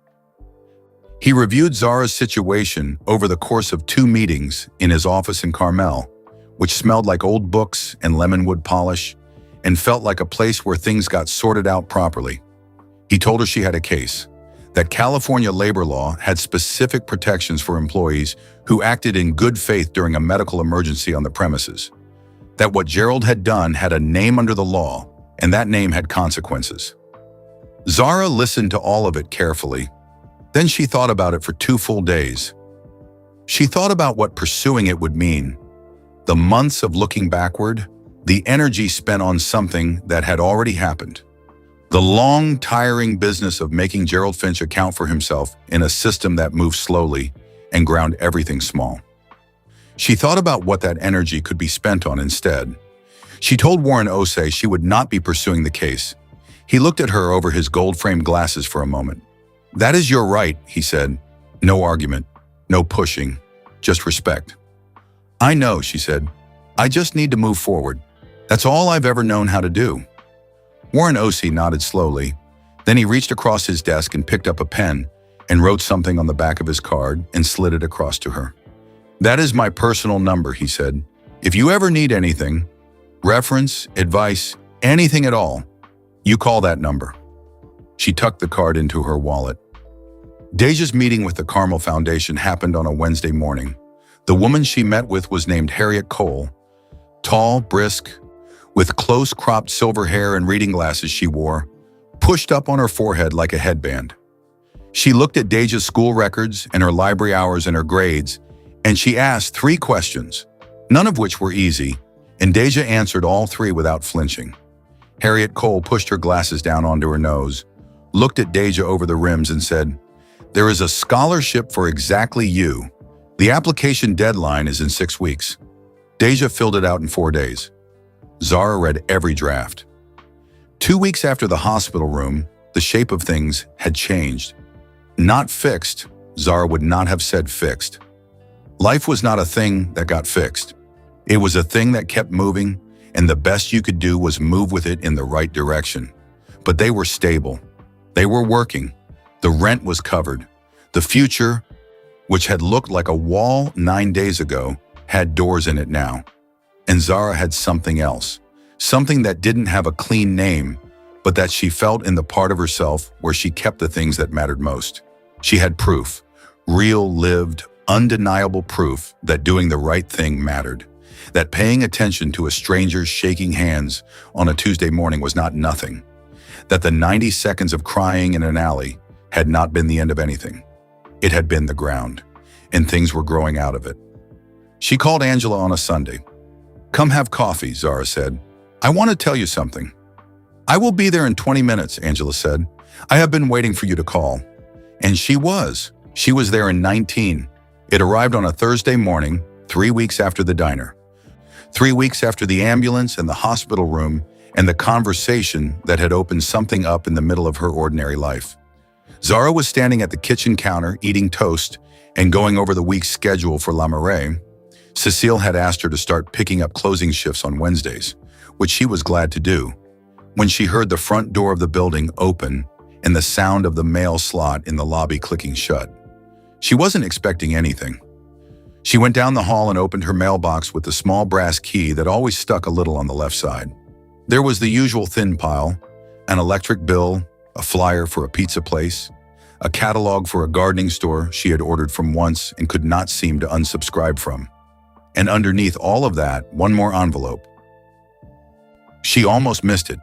He reviewed Zara's situation over the course of 2 meetings in his office in Carmel, which smelled like old books and lemonwood polish and felt like a place where things got sorted out properly. He told her she had a case, that California labor law had specific protections for employees who acted in good faith during a medical emergency on the premises, that what Gerald had done had a name under the law, and that name had consequences. Zara listened to all of it carefully. Then she thought about it for 2 full days. She thought about what pursuing it would mean, the months of looking backward, the energy spent on something that had already happened, the long, tiring business of making Gerald Finch account for himself in a system that moved slowly and ground everything small. She thought about what that energy could be spent on instead. She told Warren Osei she would not be pursuing the case. He looked at her over his gold-framed glasses for a moment. "That is your right," he said. "No argument, no pushing, just respect." "I know," she said. "I just need to move forward. That's all I've ever known how to do." Warren Osei nodded slowly. Then he reached across his desk and picked up a pen and wrote something on the back of his card and slid it across to her. "That is my personal number," he said. "If you ever need anything, reference, advice, anything at all, you call that number." She tucked the card into her wallet. Deja's meeting with the Carmel Foundation happened on a Wednesday morning. The woman she met with was named Harriet Cole. Tall, brisk, with close-cropped silver hair and reading glasses she wore, pushed up on her forehead like a headband. She looked at Deja's school records and her library hours and her grades, and she asked 3 questions, none of which were easy, and Deja answered all 3 without flinching. Harriet Cole pushed her glasses down onto her nose, looked at Deja over the rims and said, "There is a scholarship for exactly you. The application deadline is in 6 weeks. Deja filled it out in 4 days. Zara read every draft. 2 weeks after the hospital room, the shape of things had changed. Not fixed, Zara would not have said fixed. Life was not a thing that got fixed. It was a thing that kept moving, and the best you could do was move with it in the right direction. But they were stable. They were working. The rent was covered. The future, which had looked like a wall 9 days ago, had doors in it now. And Zara had something else, something that didn't have a clean name, but that she felt in the part of herself where she kept the things that mattered most. She had proof, real, lived, undeniable proof that doing the right thing mattered, that paying attention to a stranger's shaking hands on a Tuesday morning was not nothing, that the 90 seconds of crying in an alley had not been the end of anything. It had been the ground, and things were growing out of it. She called Angela on a Sunday. "Come have coffee," Zara said. "I want to tell you something." "I will be there in 20 minutes, Angela said. "I have been waiting for you to call." And she was. She was there in 19. It arrived on a Thursday morning, 3 weeks after the diner. 3 weeks after the ambulance and the hospital room and the conversation that had opened something up in the middle of her ordinary life. Zara was standing at the kitchen counter eating toast and going over the week's schedule for La Maragold. Cécile had asked her to start picking up closing shifts on Wednesdays, which she was glad to do, when she heard the front door of the building open and the sound of the mail slot in the lobby clicking shut. She wasn't expecting anything. She went down the hall and opened her mailbox with the small brass key that always stuck a little on the left side. There was the usual thin pile, an electric bill, a flyer for a pizza place, a catalog for a gardening store she had ordered from once and could not seem to unsubscribe from. And underneath all of that, one more envelope. She almost missed it.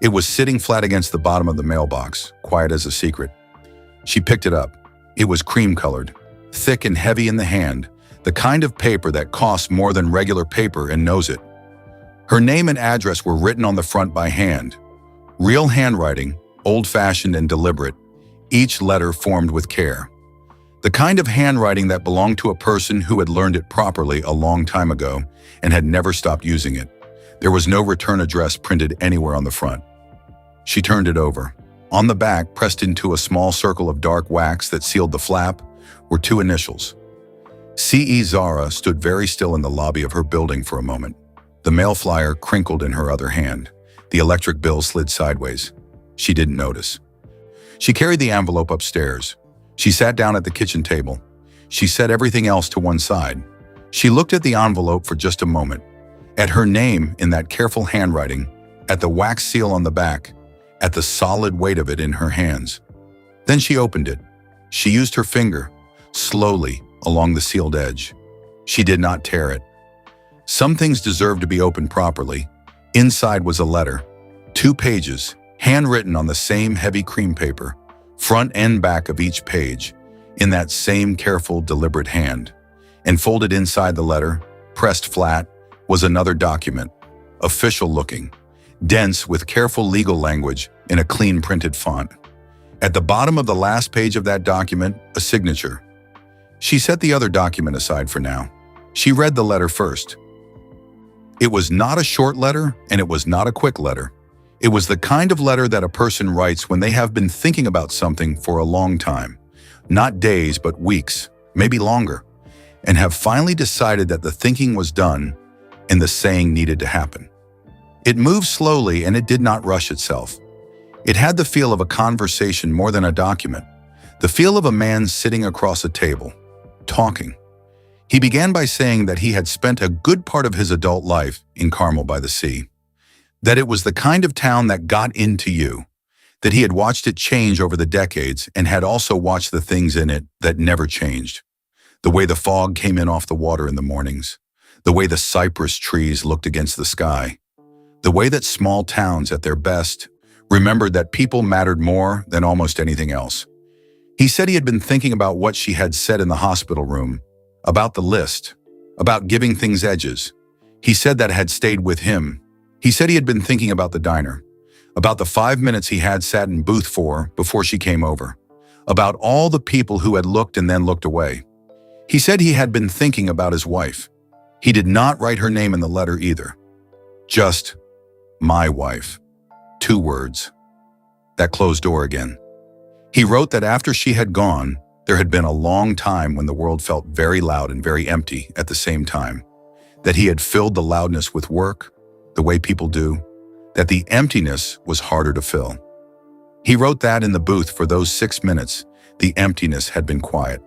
It was sitting flat against the bottom of the mailbox, quiet as a secret. She picked it up. It was cream-colored, thick and heavy in the hand, the kind of paper that costs more than regular paper and knows it. Her name and address were written on the front by hand. Real handwriting, old-fashioned and deliberate, each letter formed with care. The kind of handwriting that belonged to a person who had learned it properly a long time ago and had never stopped using it. There was no return address printed anywhere on the front. She turned it over. On the back, pressed into a small circle of dark wax that sealed the flap, were two initials. C.E. Zara stood very still in the lobby of her building for a moment. The mail flyer crinkled in her other hand. The electric bill slid sideways. She didn't notice. She carried the envelope upstairs. She sat down at the kitchen table. She set everything else to one side. She looked at the envelope for just a moment, at her name in that careful handwriting, at the wax seal on the back, at the solid weight of it in her hands. Then she opened it. She used her finger, slowly, along the sealed edge. She did not tear it. Some things deserved to be opened properly. Inside was a letter, 2 pages, handwritten on the same heavy cream paper, front and back of each page, in that same careful, deliberate hand. And folded inside the letter, pressed flat, was another document, official-looking, dense with careful legal language in a clean printed font. At the bottom of the last page of that document, a signature. She set the other document aside for now. She read the letter first. It was not a short letter, and it was not a quick letter. It was the kind of letter that a person writes when they have been thinking about something for a long time, not days, but weeks, maybe longer, and have finally decided that the thinking was done and the saying needed to happen. It moved slowly and it did not rush itself. It had the feel of a conversation more than a document, the feel of a man sitting across a table, talking. He began by saying that he had spent a good part of his adult life in Carmel by the Sea, that it was the kind of town that got into you, that he had watched it change over the decades and had also watched the things in it that never changed. The way the fog came in off the water in the mornings, the way the cypress trees looked against the sky, the way that small towns at their best remembered that people mattered more than almost anything else. He said he had been thinking about what she had said in the hospital room, about the list, about giving things edges. He said that had stayed with him. He said he had been thinking about the diner, about the 5 minutes he had sat in booth for before she came over, about all the people who had looked and then looked away. He said he had been thinking about his wife. He did not write her name in the letter either. Just, my wife. 2 words. That closed door again. He wrote that after she had gone, there had been a long time when the world felt very loud and very empty at the same time, that he had filled the loudness with work, the way people do, that the emptiness was harder to fill. He wrote that in the booth for those 6 minutes, the emptiness had been quiet.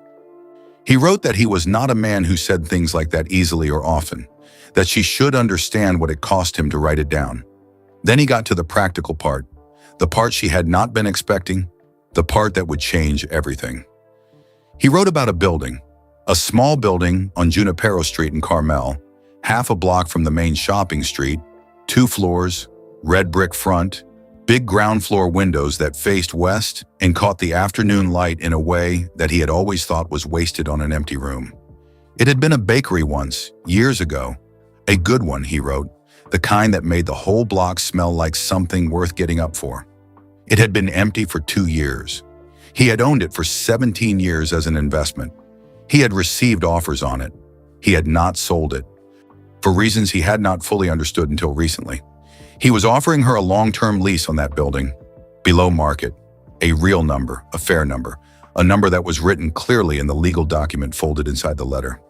He wrote that he was not a man who said things like that easily or often, that she should understand what it cost him to write it down. Then he got to the practical part, the part she had not been expecting, the part that would change everything. He wrote about a building, a small building on Junipero Street in Carmel, half a block from the main shopping street, 2 floors, red brick front, big ground floor windows that faced west and caught the afternoon light in a way that he had always thought was wasted on an empty room. It had been a bakery once, years ago, a good one, he wrote, the kind that made the whole block smell like something worth getting up for. It had been empty for 2 years. He had owned it for 17 years as an investment. He had received offers on it. He had not sold it, for reasons he had not fully understood until recently. He was offering her a long-term lease on that building, below market, a real number, a fair number, a number that was written clearly in the legal document folded inside the letter.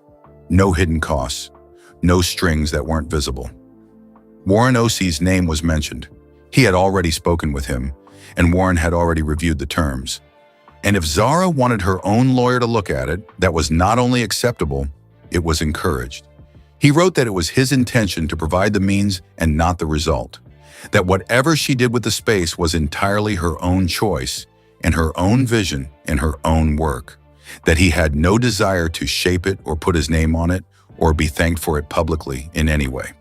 No hidden costs, no strings that weren't visible. Warren Osie's name was mentioned. He had already spoken with him, and Warren had already reviewed the terms. And if Zara wanted her own lawyer to look at it, that was not only acceptable, it was encouraged. He wrote that it was his intention to provide the means and not the result, that whatever she did with the space was entirely her own choice and her own vision and her own work, that he had no desire to shape it or put his name on it or be thanked for it publicly in any way.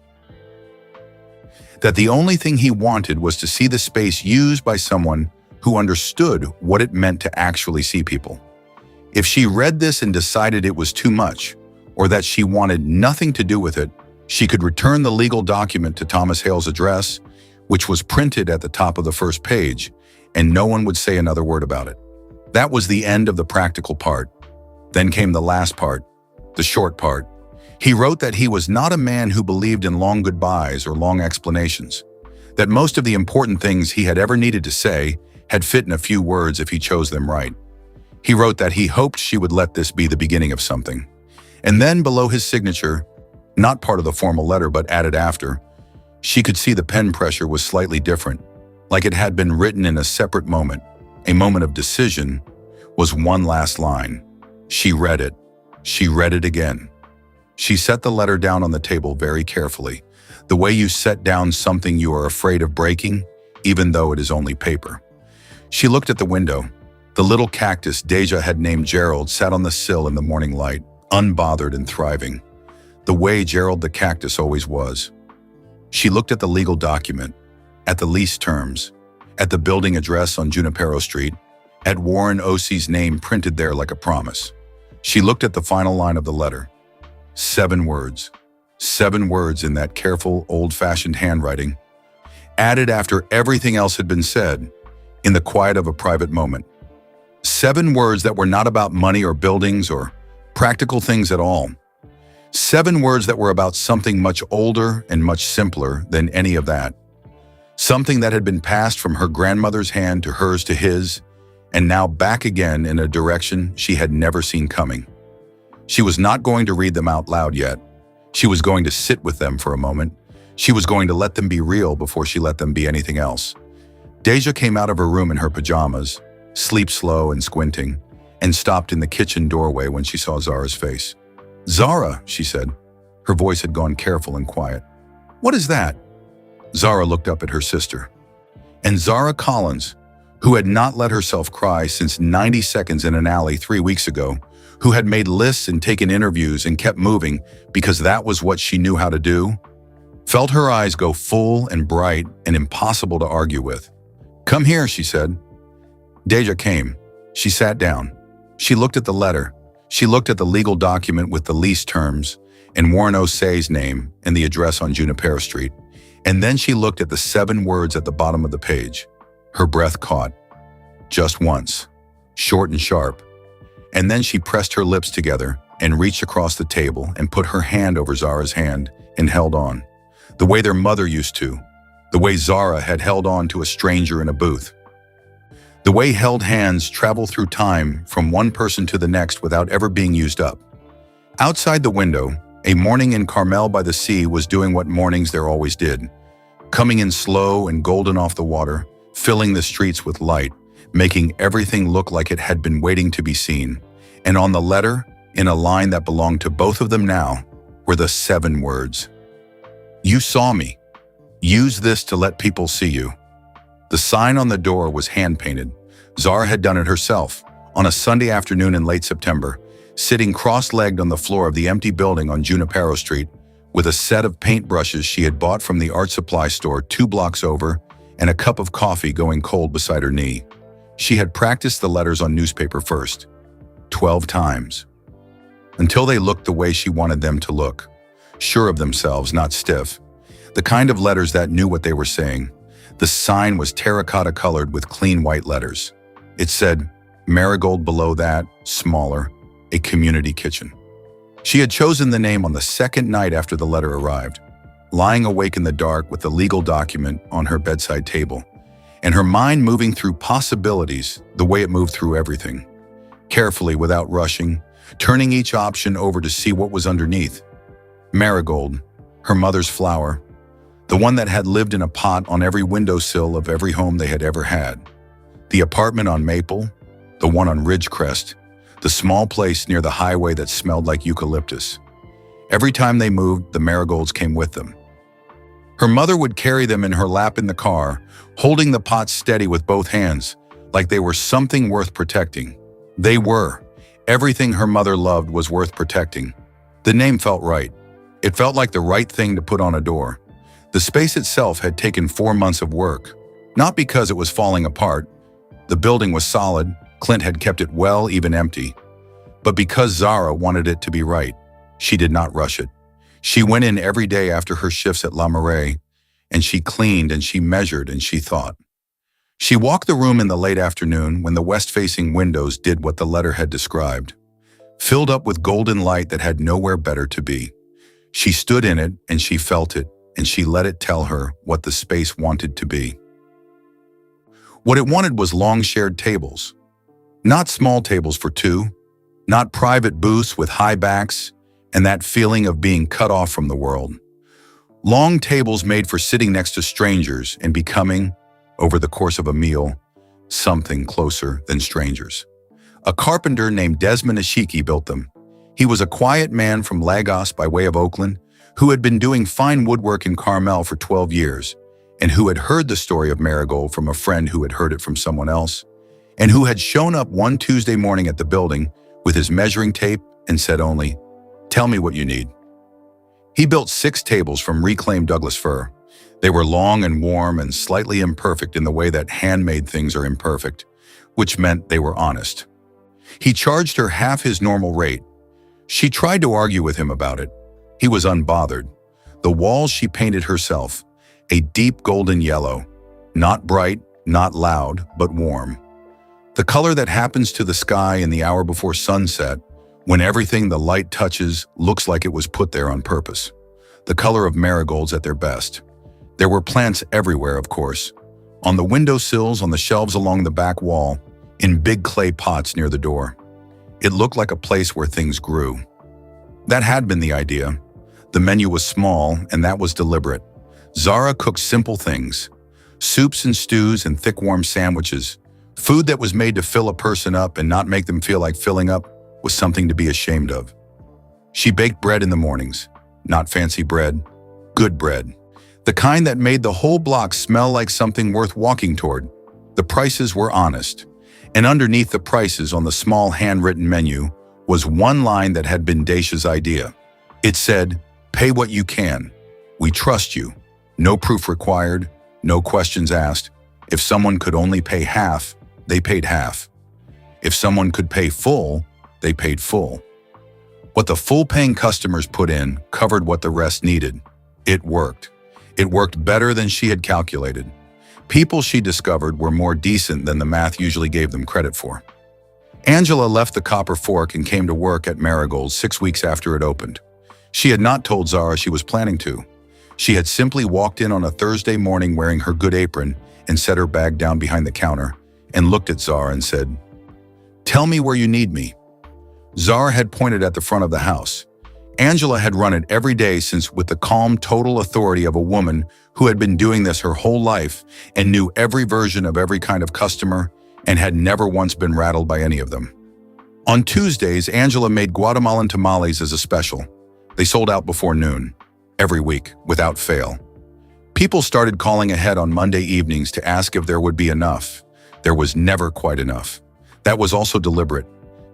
That the only thing he wanted was to see the space used by someone who understood what it meant to actually see people. If she read this and decided it was too much, or that she wanted nothing to do with it, she could return the legal document to Thomas Hale's address, which was printed at the top of the first page, and no one would say another word about it. That was the end of the practical part. Then came the last part, the short part. He wrote that he was not a man who believed in long goodbyes or long explanations, that most of the important things he had ever needed to say had fit in a few words if he chose them right. He wrote that he hoped she would let this be the beginning of something. And then below his signature, not part of the formal letter but added after, she could see the pen pressure was slightly different, like it had been written in a separate moment, a moment of decision, was one last line. She read it. She read it again. She set the letter down on the table very carefully, the way you set down something you are afraid of breaking, even though it is only paper. She looked at the window. The little cactus Deja had named Gerald sat on the sill in the morning light, unbothered and thriving, the way Gerald the cactus always was. She looked at the legal document, at the lease terms, at the building address on Junipero Street, at Warren Osie's name printed there like a promise. She looked at the final line of the letter. 7 words. 7 words in that careful, old-fashioned handwriting, added after everything else had been said, in the quiet of a private moment. 7 words that were not about money or buildings or practical things at all. 7 words that were about something much older and much simpler than any of that. Something that had been passed from her grandmother's hand to hers to his, and now back again in a direction she had never seen coming. She was not going to read them out loud yet. She was going to sit with them for a moment. She was going to let them be real before she let them be anything else. Deja came out of her room in her pajamas, sleep slow and squinting, and stopped in the kitchen doorway when she saw Zara's face. "Zara," she said. Her voice had gone careful and quiet. "What is that?" Zara looked up at her sister. And Zara Collins, who had not let herself cry since 90 seconds in an alley 3 weeks ago, who had made lists and taken interviews and kept moving because that was what she knew how to do, felt her eyes go full and bright and impossible to argue with. "Come here," she said. Deja came. She sat down. She looked at the letter. She looked at the legal document with the lease terms and Warren Osie's name and the address on Junipero Street. And then she looked at the 7 words at the bottom of the page. Her breath caught. Just once. Short and sharp. And then she pressed her lips together and reached across the table and put her hand over Zara's hand and held on. The way their mother used to. The way Zara had held on to a stranger in a booth. The way held hands travel through time from one person to the next without ever being used up. Outside the window, a morning in Carmel by the sea was doing what mornings there always did. Coming in slow and golden off the water, filling the streets with light, making everything look like it had been waiting to be seen. And on the letter, in a line that belonged to both of them now, were the 7 words. "You saw me. Use this to let people see you." The sign on the door was hand-painted. Zara had done it herself, on a Sunday afternoon in late September, sitting cross-legged on the floor of the empty building on Junipero Street, with a set of paintbrushes she had bought from the art supply store 2 blocks over, and a cup of coffee going cold beside her knee. She had practiced the letters on newspaper first, 12 times, until they looked the way she wanted them to look, sure of themselves, not stiff. The kind of letters that knew what they were saying. The sign was terracotta colored with clean white letters. It said, Maragold below that, smaller, a community kitchen. She had chosen the name on the 2nd night after the letter arrived, lying awake in the dark with the legal document on her bedside table, and her mind moving through possibilities the way it moved through everything, carefully without rushing, turning each option over to see what was underneath. Maragold, her mother's flower, The one that had lived in a pot on every windowsill of every home they had ever had. The apartment on Maple, the one on Ridgecrest, the small place near the highway that smelled like eucalyptus. Every time they moved, the Maragolds came with them. Her mother would carry them in her lap in the car, holding the pots steady with both hands, like they were something worth protecting. They were. Everything her mother loved was worth protecting. The name felt right. It felt like the right thing to put on a door. The space itself had taken 4 months of work. Not because it was falling apart. The building was solid. Clint had kept it well, even empty. But because Zara wanted it to be right. She did not rush it. She went in every day after her shifts at La Marais, and she cleaned and she measured and she thought. She walked the room in the late afternoon when the west-facing windows did what the letter had described, filled up with golden light that had nowhere better to be. She stood in it and she felt it, and she let it tell her what the space wanted to be. What it wanted was long shared tables. Not small tables for two, not private booths with high backs, and that feeling of being cut off from the world. Long tables made for sitting next to strangers and becoming, over the course of a meal, something closer than strangers. A carpenter named Desmond Ashiki built them. He was a quiet man from Lagos by way of Oakland, who had been doing fine woodwork in Carmel for 12 years, and who had heard the story of Maragold from a friend who had heard it from someone else, and who had shown up one Tuesday morning at the building with his measuring tape and said only, "Tell me what you need." He built 6 tables from reclaimed Douglas fir. They were long and warm and slightly imperfect in the way that handmade things are imperfect, which meant they were honest. He charged her half his normal rate. She tried to argue with him about it. He was unbothered. The walls she painted herself, a deep golden yellow, not bright, not loud, but warm. The color that happens to the sky in the hour before sunset, when everything the light touches looks like it was put there on purpose. The color of marigolds at their best. There were plants everywhere, of course. On the windowsills, on the shelves along the back wall, in big clay pots near the door. It looked like a place where things grew. That had been the idea. The menu was small, and that was deliberate. Zara cooked simple things. Soups and stews and thick warm sandwiches. Food that was made to fill a person up and not make them feel like filling up was something to be ashamed of. She baked bread in the mornings. Not fancy bread, good bread. The kind that made the whole block smell like something worth walking toward. The prices were honest. And underneath the prices on the small handwritten menu was one line that had been Dacia's idea. It said, "Pay what you can. We trust you. No proof required, no questions asked. If someone could only pay half, they paid half. If someone could pay full, they paid full." What the full-paying customers put in covered what the rest needed. It worked. It worked better than she had calculated. People, she discovered, were more decent than the math usually gave them credit for. Angela left the Copper Fork and came to work at Maragold 6 weeks after it opened. She had not told Zara she was planning to. She had simply walked in on a Thursday morning wearing her good apron and set her bag down behind the counter and looked at Zara and said, "Tell me where you need me." Zara had pointed at the front of the house. Angela had run it every day since, with the calm, total authority of a woman who had been doing this her whole life and knew every version of every kind of customer and had never once been rattled by any of them. On Tuesdays, Angela made Guatemalan tamales as a special. They sold out before noon, every week, without fail. People started calling ahead on Monday evenings to ask if there would be enough. There was never quite enough. That was also deliberate.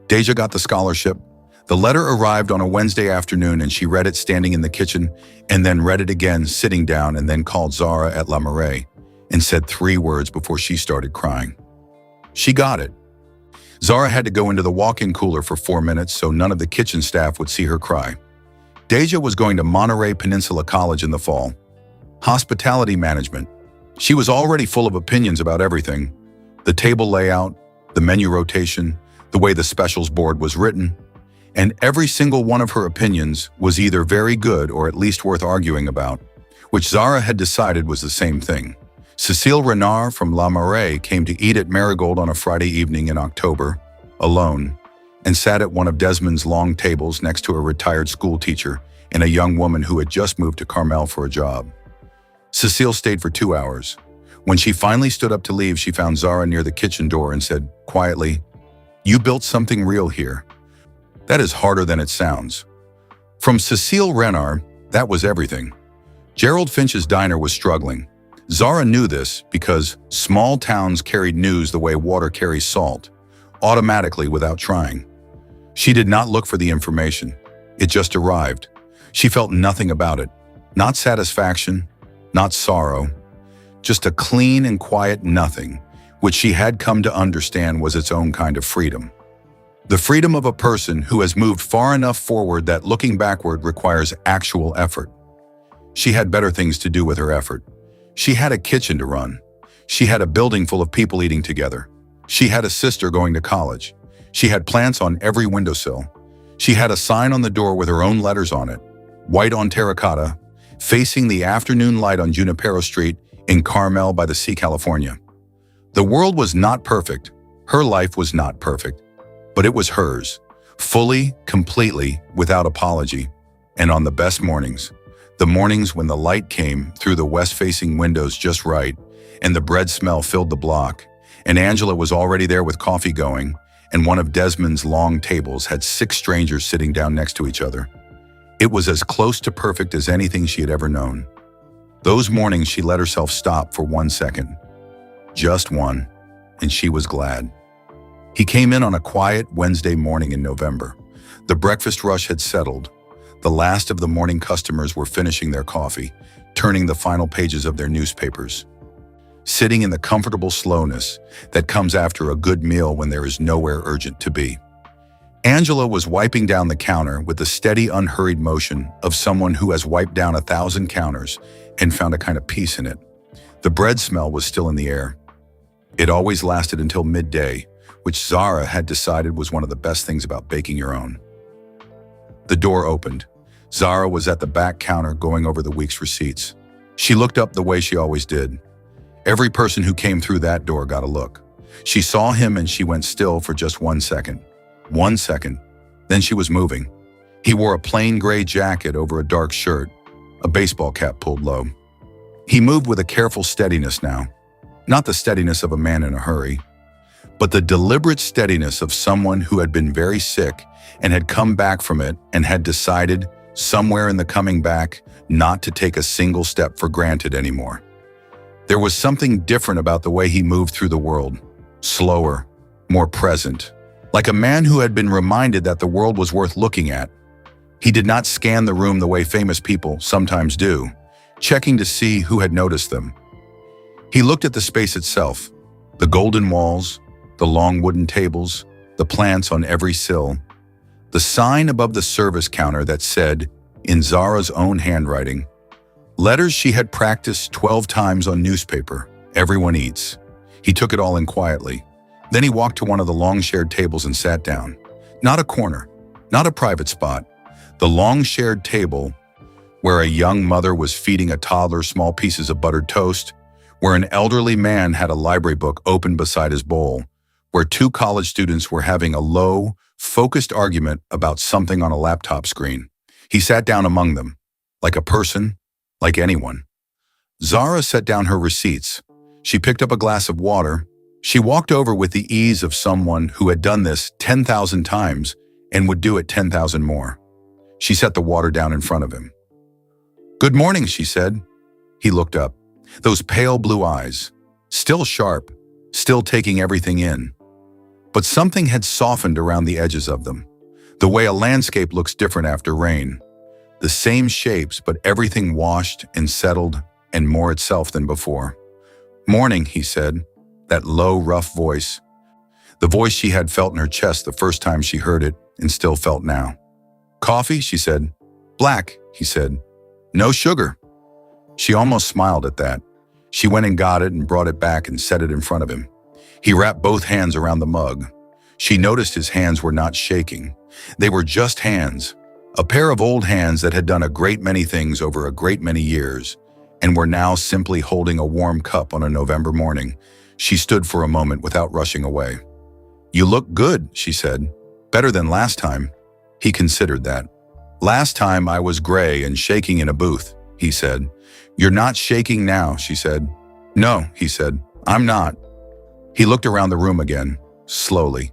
Deja got the scholarship. The letter arrived on a Wednesday afternoon and she read it standing in the kitchen and then read it again sitting down and then called Zara at La Marais and said 3 words before she started crying. She got it. Zara had to go into the walk-in cooler for 4 minutes so none of the kitchen staff would see her cry. Deja was going to Monterey Peninsula College in the fall. Hospitality management. She was already full of opinions about everything. The table layout, the menu rotation, the way the specials board was written, and every single one of her opinions was either very good or at least worth arguing about, which Zara had decided was the same thing. Cécile Renard from La Marais came to eat at Maragold on a Friday evening in October, alone, and sat at one of Desmond's long tables next to a retired school teacher and a young woman who had just moved to Carmel for a job. Cecile stayed for 2 hours. When she finally stood up to leave, she found Zara near the kitchen door and said quietly, "You built something real here. That is harder than it sounds." From Cecile Renard, that was everything. Gerald Finch's diner was struggling. Zara knew this because small towns carried news the way water carries salt, automatically without trying. She did not look for the information. It just arrived. She felt nothing about it. Not satisfaction, not sorrow. Just a clean and quiet nothing, which she had come to understand was its own kind of freedom. The freedom of a person who has moved far enough forward that looking backward requires actual effort. She had better things to do with her effort. She had a kitchen to run. She had a building full of people eating together. She had a sister going to college. She had plants on every windowsill. She had a sign on the door with her own letters on it, white on terracotta, facing the afternoon light on Junipero Street in Carmel by the Sea, California. The world was not perfect. Her life was not perfect. But it was hers, fully, completely, without apology. And on the best mornings, the mornings when the light came through the west-facing windows just right, and the bread smell filled the block, and Angela was already there with coffee going, and one of Desmond's long tables had 6 strangers sitting down next to each other. It was as close to perfect as anything she had ever known. Those mornings she let herself stop for 1 second. Just one, and she was glad. He came in on a quiet Wednesday morning in November. The breakfast rush had settled. The last of the morning customers were finishing their coffee, turning the final pages of their newspapers. Sitting in the comfortable slowness that comes after a good meal when there is nowhere urgent to be. Angela was wiping down the counter with the steady, unhurried motion of someone who has wiped down 1,000 counters and found a kind of peace in it. The bread smell was still in the air. It always lasted until midday, which Zara had decided was one of the best things about baking your own. The door opened. Zara was at the back counter going over the week's receipts. She looked up the way she always did. Every person who came through that door got a look. She saw him and she went still for just 1 second. 1 second. Then she was moving. He wore a plain gray jacket over a dark shirt, a baseball cap pulled low. He moved with a careful steadiness now. Not the steadiness of a man in a hurry, but the deliberate steadiness of someone who had been very sick and had come back from it and had decided, somewhere in the coming back, not to take a single step for granted anymore. There was something different about the way he moved through the world. Slower, more present. Like a man who had been reminded that the world was worth looking at. He did not scan the room the way famous people sometimes do, checking to see who had noticed them. He looked at the space itself, the golden walls, the long wooden tables, the plants on every sill, the sign above the service counter that said, in Zara's own handwriting, letters she had practiced 12 times on newspaper, "Everyone eats." He took it all in quietly. Then he walked to one of the long shared tables and sat down. Not a corner, not a private spot. The long shared table where a young mother was feeding a toddler small pieces of buttered toast, where an elderly man had a library book open beside his bowl, where 2 college students were having a low, focused argument about something on a laptop screen. He sat down among them, like a person, like anyone. Zara set down her receipts. She picked up a glass of water. She walked over with the ease of someone who had done this 10,000 times and would do it 10,000 more. She set the water down in front of him. "Good morning," she said. He looked up. Those pale blue eyes, still sharp, still taking everything in. But something had softened around the edges of them, the way a landscape looks different after rain. The same shapes, but everything washed and settled and more itself than before. "Morning," he said, that low, rough voice. The voice she had felt in her chest the first time she heard it and still felt now. "Coffee?" she said. "Black," he said. "No sugar." She almost smiled at that. She went and got it and brought it back and set it in front of him. He wrapped both hands around the mug. She noticed his hands were not shaking. They were just hands, a pair of old hands that had done a great many things over a great many years and were now simply holding a warm cup on a November morning. She stood for a moment without rushing away. "You look good," she said. "Better than last time." He considered that. "Last time I was gray and shaking in a booth." he said. "You're not shaking now," she said. "No," he said, "I'm not." He looked around the room again, slowly,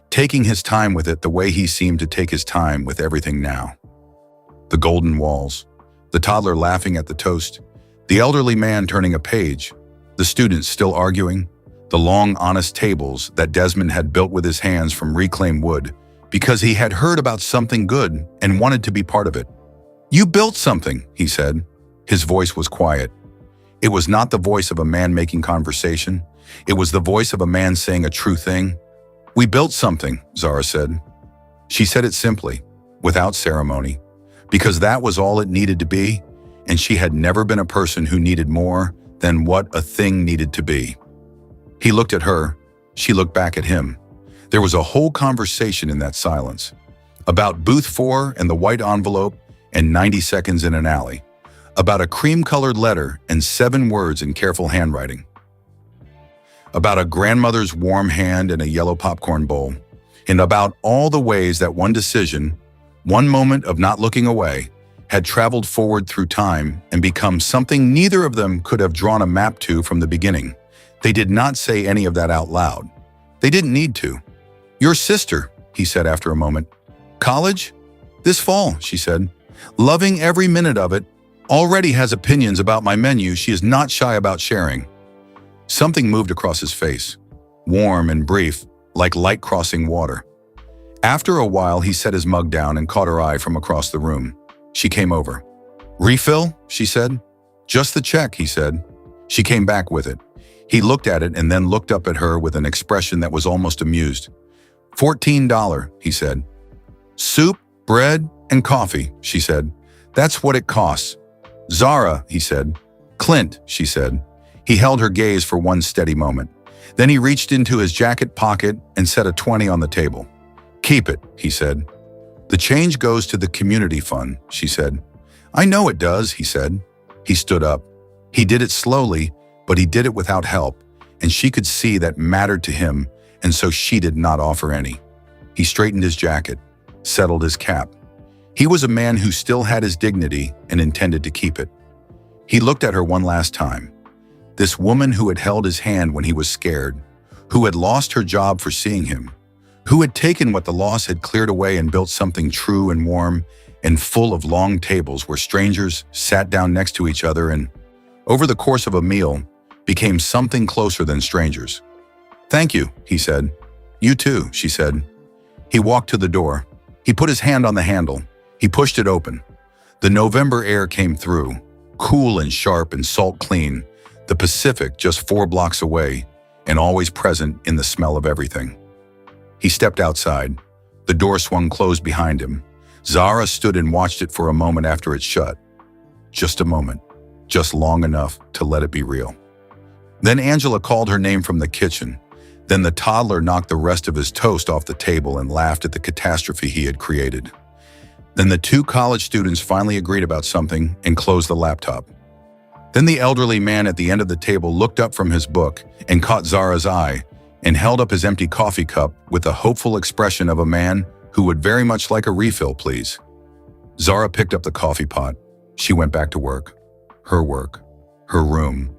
taking his time with it the way he seemed to take his time with everything now. The golden walls, the toddler laughing at the toast, the elderly man turning a page, the students still arguing, the long, honest tables that Desmond had built with his hands from reclaimed wood because he had heard about something good and wanted to be part of it. "You built something," he said. His voice was quiet. It was not the voice of a man making conversation. It was the voice of a man saying a true thing. "We built something," Zara said. She said it simply, without ceremony, because that was all it needed to be, and she had never been a person who needed more than what a thing needed to be. He looked at her. She looked back at him. There was a whole conversation in that silence. About Booth 4 and the white envelope and 90 seconds in an alley. About a cream-colored letter and 7 words in careful handwriting. About a grandmother's warm hand and a yellow popcorn bowl. And about all the ways that one decision, one moment of not looking away, had traveled forward through time and become something neither of them could have drawn a map to from the beginning. They did not say any of that out loud. They didn't need to. "Your sister," he said after a moment. "College? This fall," she said. "Loving every minute of it. Already has opinions about my menu she is not shy about sharing." Something moved across his face, warm and brief, like light crossing water. After a while, he set his mug down and caught her eye from across the room. She came over. "Refill?" she said. "Just the check," he said. She came back with it. He looked at it and then looked up at her with an expression that was almost amused. $14, he said. "Soup, bread, and coffee," she said. "That's what it costs." "Zara," he said. "Clint," she said. He held her gaze for one steady moment. Then he reached into his jacket pocket and set a 20 on the table. "Keep it," he said. "The change goes to the community fund," she said. "I know it does," he said. He stood up. He did it slowly, but he did it without help, and she could see that mattered to him, and so she did not offer any. He straightened his jacket, settled his cap. He was a man who still had his dignity and intended to keep it. He looked at her one last time. This woman who had held his hand when he was scared, who had lost her job for seeing him, who had taken what the loss had cleared away and built something true and warm and full of long tables where strangers sat down next to each other and, over the course of a meal, became something closer than strangers. "Thank you," he said. "You too," she said. He walked to the door. He put his hand on the handle. He pushed it open. The November air came through, cool and sharp and salt clean, the Pacific just 4 blocks away, and always present in the smell of everything. He stepped outside. The door swung closed behind him. Zara stood and watched it for a moment after it shut. Just a moment, just long enough to let it be real. Then Angela called her name from the kitchen. Then the toddler knocked the rest of his toast off the table and laughed at the catastrophe he had created. Then the 2 college students finally agreed about something and closed the laptop. Then the elderly man at the end of the table looked up from his book and caught Zara's eye and held up his empty coffee cup with the hopeful expression of a man who would very much like a refill, please. Zara picked up the coffee pot. She went back to work. Her room,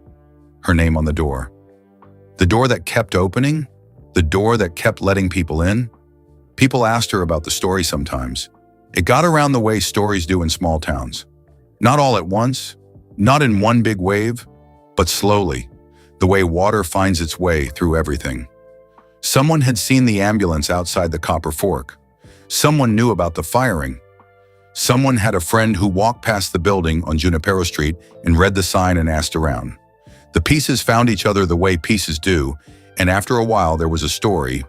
her name on the door. The door that kept opening, the door that kept letting people in. People asked her about the story sometimes. It got around the way stories do in small towns. Not all at once, not in one big wave, but slowly, the way water finds its way through everything. Someone had seen the ambulance outside the Copper Fork. Someone knew about the firing. Someone had a friend who walked past the building on Junipero Street and read the sign and asked around. The pieces found each other the way pieces do, and after a while there was a story,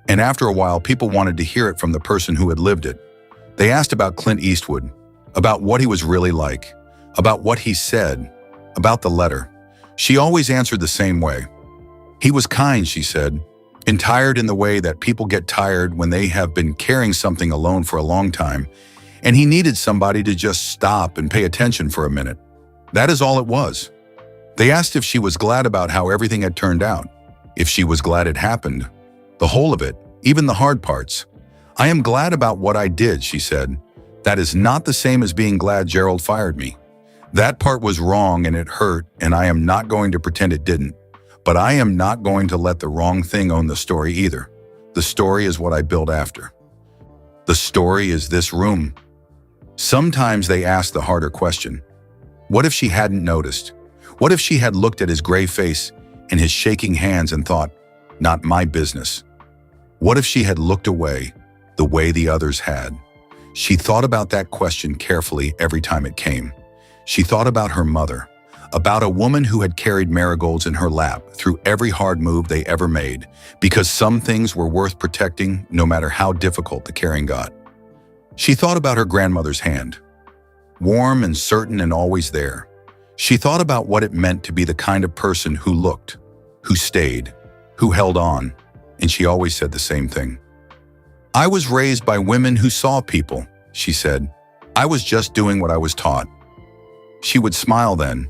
and after a while people wanted to hear it from the person who had lived it. They asked about Clint Eastwood, about what he was really like, about what he said, about the letter. She always answered the same way. He was kind, she said, and tired in the way that people get tired when they have been carrying something alone for a long time, and he needed somebody to just stop and pay attention for a minute. That is all it was. They asked if she was glad about how everything had turned out, if she was glad it happened, the whole of it, even the hard parts. "I am glad about what I did," she said. "That is not the same as being glad Gerald fired me. That part was wrong and it hurt, and I am not going to pretend it didn't. But I am not going to let the wrong thing own the story either. The story is what I build after. The story is this room. Sometimes they ask the harder question. What if she hadn't noticed? What if she had looked at his gray face and his shaking hands and thought, not my business? What if she had looked away the way the others had? She thought about that question carefully every time it came. She thought about her mother, about a woman who had carried marigolds in her lap through every hard move they ever made, because some things were worth protecting no matter how difficult the carrying got. She thought about her grandmother's hand, warm and certain and always there. She thought about what it meant to be the kind of person who looked, who stayed, who held on, and she always said the same thing. I was raised by women who saw people, she said. I was just doing what I was taught. She would smile then,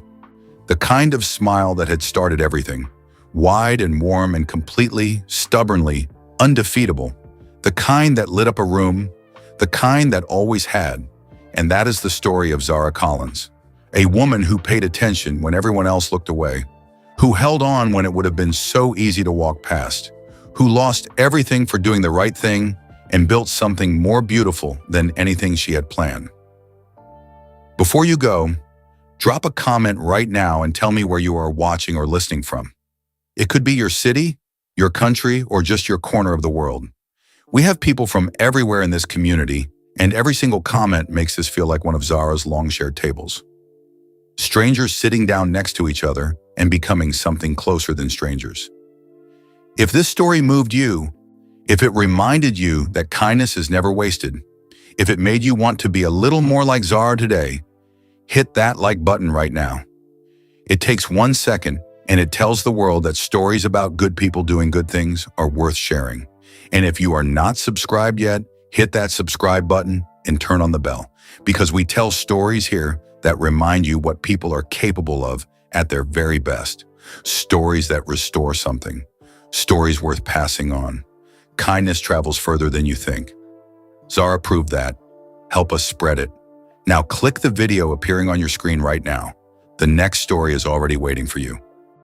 the kind of smile that had started everything, wide and warm and completely, stubbornly, undefeatable, the kind that lit up a room, the kind that always had. And that is the story of Zara Collins, a woman who paid attention when everyone else looked away, who held on when it would have been so easy to walk past, who lost everything for doing the right thing and built something more beautiful than anything she had planned. Before you go, drop a comment right now and tell me where you are watching or listening from. It could be your city, your country, or just your corner of the world. We have people from everywhere in this community, and every single comment makes this feel like one of Zara's long-shared tables. Strangers sitting down next to each other and becoming something closer than strangers. If this story moved you, if it reminded you that kindness is never wasted, if it made you want to be a little more like Zara today, hit that like button right now. It takes 1 second, and it tells the world that stories about good people doing good things are worth sharing. And if you are not subscribed yet, hit that subscribe button and turn on the bell, because we tell stories here that remind you what people are capable of at their very best. Stories that restore something. Stories worth passing on. Kindness travels further than you think. Zara proved that. Help us spread it. Now click the video appearing on your screen right now. The next story is already waiting for you.